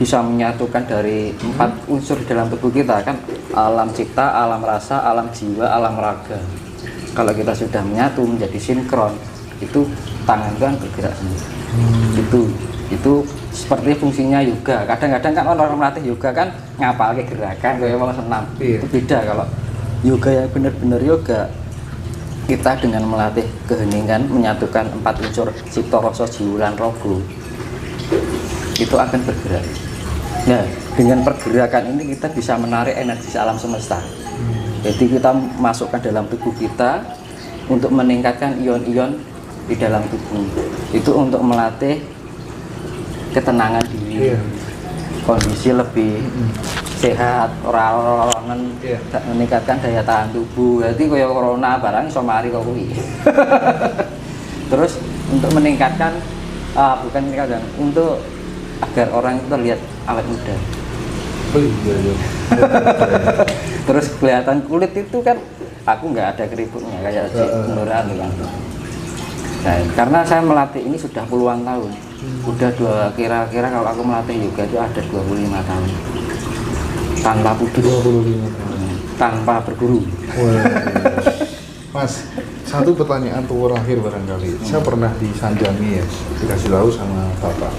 bisa menyatukan dari 4 unsur di dalam tubuh kita kan, alam cipta, alam rasa, alam jiwa, alam raga. Kalau kita sudah menyatu menjadi sinkron, itu tangan kan bergerak sendiri. Itu seperti fungsinya yoga. Kadang-kadang kan orang melatih yoga kan ngapal ke gerakan kayak mau senam. Itu beda. Kalau yoga yang benar-benar yoga, kita dengan melatih keheningan, menyatukan 4 unsur cipta, rasa, jiwa, dan raga, itu akan bergerak. Nah, dengan pergerakan ini kita bisa menarik energi alam semesta. Jadi kita masukkan dalam tubuh kita untuk meningkatkan ion-ion di dalam tubuh. Itu untuk melatih ketenangan diri, kondisi lebih sehat, orang-orang meningkatkan daya tahan tubuh. Jadi kayak corona barang iso mari kok kuwi. Terus untuk meningkatkan untuk agar orang itu terlihat awet muda. Terus kelihatan kulit itu kan, aku nggak ada keriputnya kayak si Nurhan kan. Nah, karena saya melatih ini sudah puluhan tahun. Udah kira-kira kalau aku melatih yoga itu ada 25 tahun. Tanpa putus. 25 tahun. Tanpa berguru. Mas, satu pertanyaan terakhir barangkali. Saya pernah disanjangi ya, dikasih tahu sama Bapak.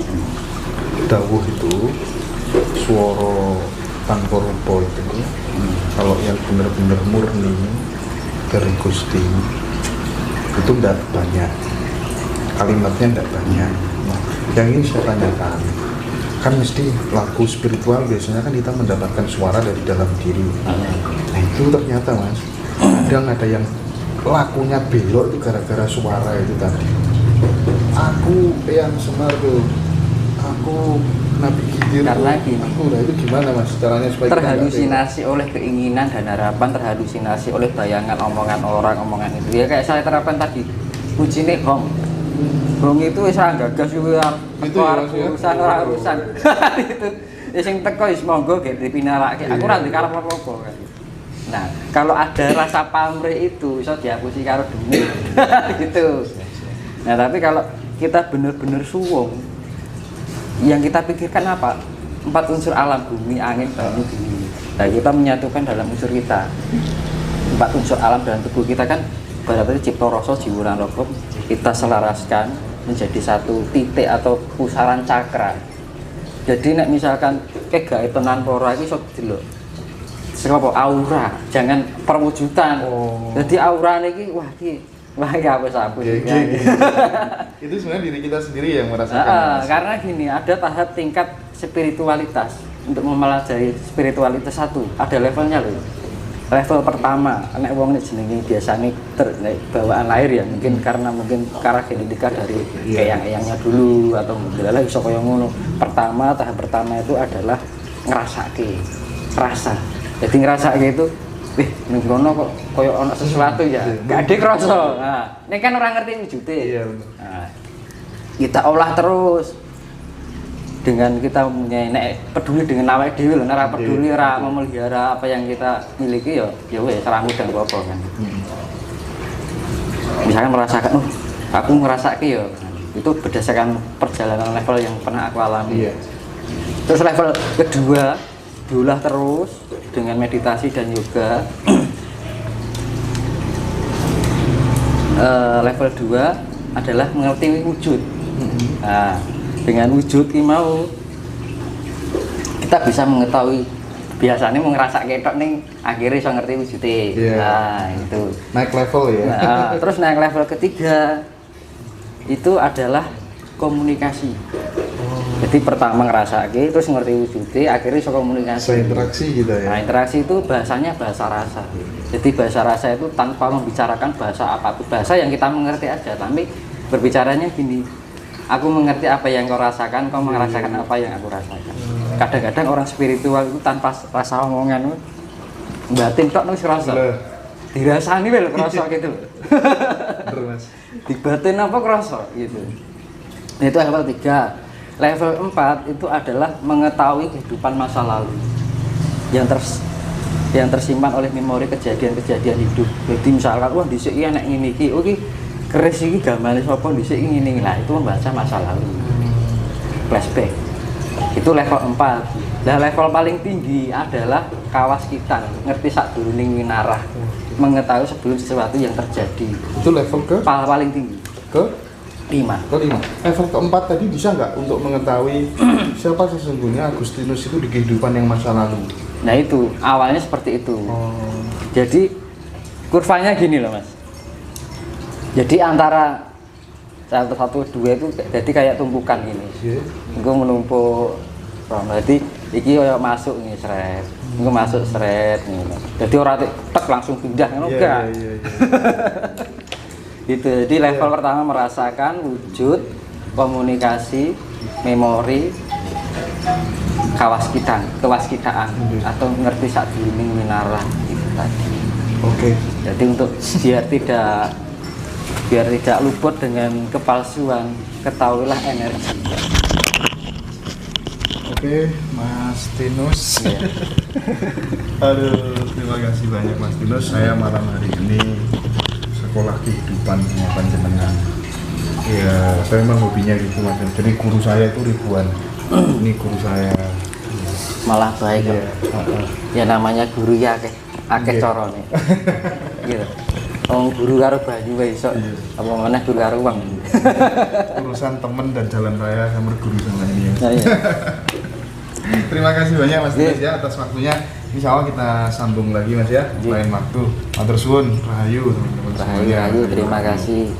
Dawuh itu suara tanpa rupa itu kalau yang benar-benar murni dari Gusti itu tidak banyak, kalimatnya tidak banyak. Nah, yang ini saya tanyakan, kan mesti lagu spiritual biasanya kan kita mendapatkan suara dari dalam diri. Nah itu ternyata Mas, kadang ada yang lakunya belok itu gara-gara suara itu tadi. Aku yang semar tuh, aku Nabi Khidir. Karena gini, nah itu gimana Mas caranya supaya terhalusinasi oleh keinginan dan harapan, terhalusinasi oleh bayangan, omongan orang, omongan itu. Ya kayak saya terapkan tadi, kucine hong itu bisa gagas juga urusan orang urusan itu. Ya sing teko wis monggo ge dipinarake. Aku ora ndek karep apa-apa kan. Nah, kalau ada rasa pamrih itu iso dihapusi karo demi gitu. Nah, tapi kalau kita benar-benar suwung, yang kita pikirkan apa? 4 unsur alam, bumi, angin, banyu, bumi. Nah, kita menyatukan dalam unsur kita. 4 unsur alam dalam tubuh kita kan berarti cipta, rasa, jiwa, dan raga kita selaraskan menjadi satu titik atau pusaran cakra. Jadi nek misalkan gawe tenan ora iki iso delok. Sapa aura, jangan perwujudan. Jadi aura niki wah ya wis aku. Itu sebenarnya diri kita sendiri yang merasakan. Karena gini, ada tahap tingkat spiritualitas. Untuk mempelajari spiritualitas satu, ada levelnya loh. Level pertama, nek wong nek jenenge biasane bawaan lahir ya, mungkin karena genetika dari eyang-eyangnya dulu atau mungkin lah iso kaya ngono. Tahap pertama itu adalah ngrasake rasa. Jadi ngrasake itu ning kono kok kaya ana sesuatu ya. Gak ada krasa. Nah, nek kan orang ngerti wujude. Iya, bener. Nah, kita olah terus dengan kita nek peduli dengan awake dhewe lho, ora peduli ora memelihara apa yang kita miliki ya wis ora mudeng apa kan. Misalkan merasakan aku ngrasake ya itu berdasarkan perjalanan level yang pernah aku alami. Terus level kedua diolah terus dengan meditasi dan yoga. Level 2 adalah mengerti wujud. Nah, dengan wujud ini mau kita bisa mengetahui, biasanya mau ngerasa ketok nih akhirnya bisa ngerti wujudnya. Nah itu naik level ya. Nah, terus naik level ketiga itu adalah komunikasi. Jadi pertama ngerasa terus ngerti wujudnya, akhirnya bisa komunikasi. Interaksi gitu ya. Nah, interaksi itu bahasanya bahasa rasa. Jadi bahasa rasa itu tanpa membicarakan bahasa apapun, bahasa yang kita mengerti aja, tapi berbicaranya gini, aku mengerti apa yang kau rasakan, kau merasakan apa yang aku rasakan. Kadang-kadang orang spiritual itu tanpa rasa omongan, batin tok wis kerasa. Dirasani wae kerasa gitu. Bener Mas. Di batin apa kerasa gitu. Itu level 3. Level 4 itu adalah mengetahui kehidupan masa lalu yang tersimpan oleh memori kejadian-kejadian hidup. Jadi misalkan wah dhisik iki enek ngene iki, oke keris iki gambare sapa dhisik iki ngene. Lah itu membaca masa lalu. Flashback. Itu level 4. Nah, level paling tinggi adalah kawaskitan, ngerti sadurunge winarah. Mengetahui sebelum sesuatu yang terjadi. Itu level ke paling tinggi. Ke 5. Level keempat tadi bisa nggak untuk mengetahui siapa sesungguhnya Agustinus itu di kehidupan yang masa lalu? Nah itu awalnya seperti itu. Jadi kurvanya gini loh Mas. Jadi antara 1, 2 itu jadi kayak tumpukan gini. Gue menumpuk. Berarti iki kayak masuk nih seret. Gue masuk seret nih. Jadi orang tek langsung pindah enggak. Gitu. Jadi level pertama merasakan wujud, komunikasi, memori, kewaskitaan atau ngerti sadurunge winarah itu tadi. Oke. Jadi untuk biar tidak luput dengan kepalsuan, ketahuilah energi. Oke, Mas Tinus. Aduh, terima kasih banyak Mas Tinus. Saya malam hari ini sekolah kehidupan sama panjenengan. Ya, saya memang hobinya gitu Mas. Jadi guru saya itu ribuan. Ini guru saya. Malah baik ya. Ya namanya guru ya akeh corone. Gitu. Wong guru karo banyu wae iso. Apa meneh guru karo uang. Urusan temen dan jalan raya sama guru sama ini. Nah, iya. Terima kasih banyak Mas Tinus ya atas waktunya. Insya Allah kita sambung lagi Mas ya lain waktu. Matur suwun, rahayu teman-teman semuanya. Rahayu, terima kasih.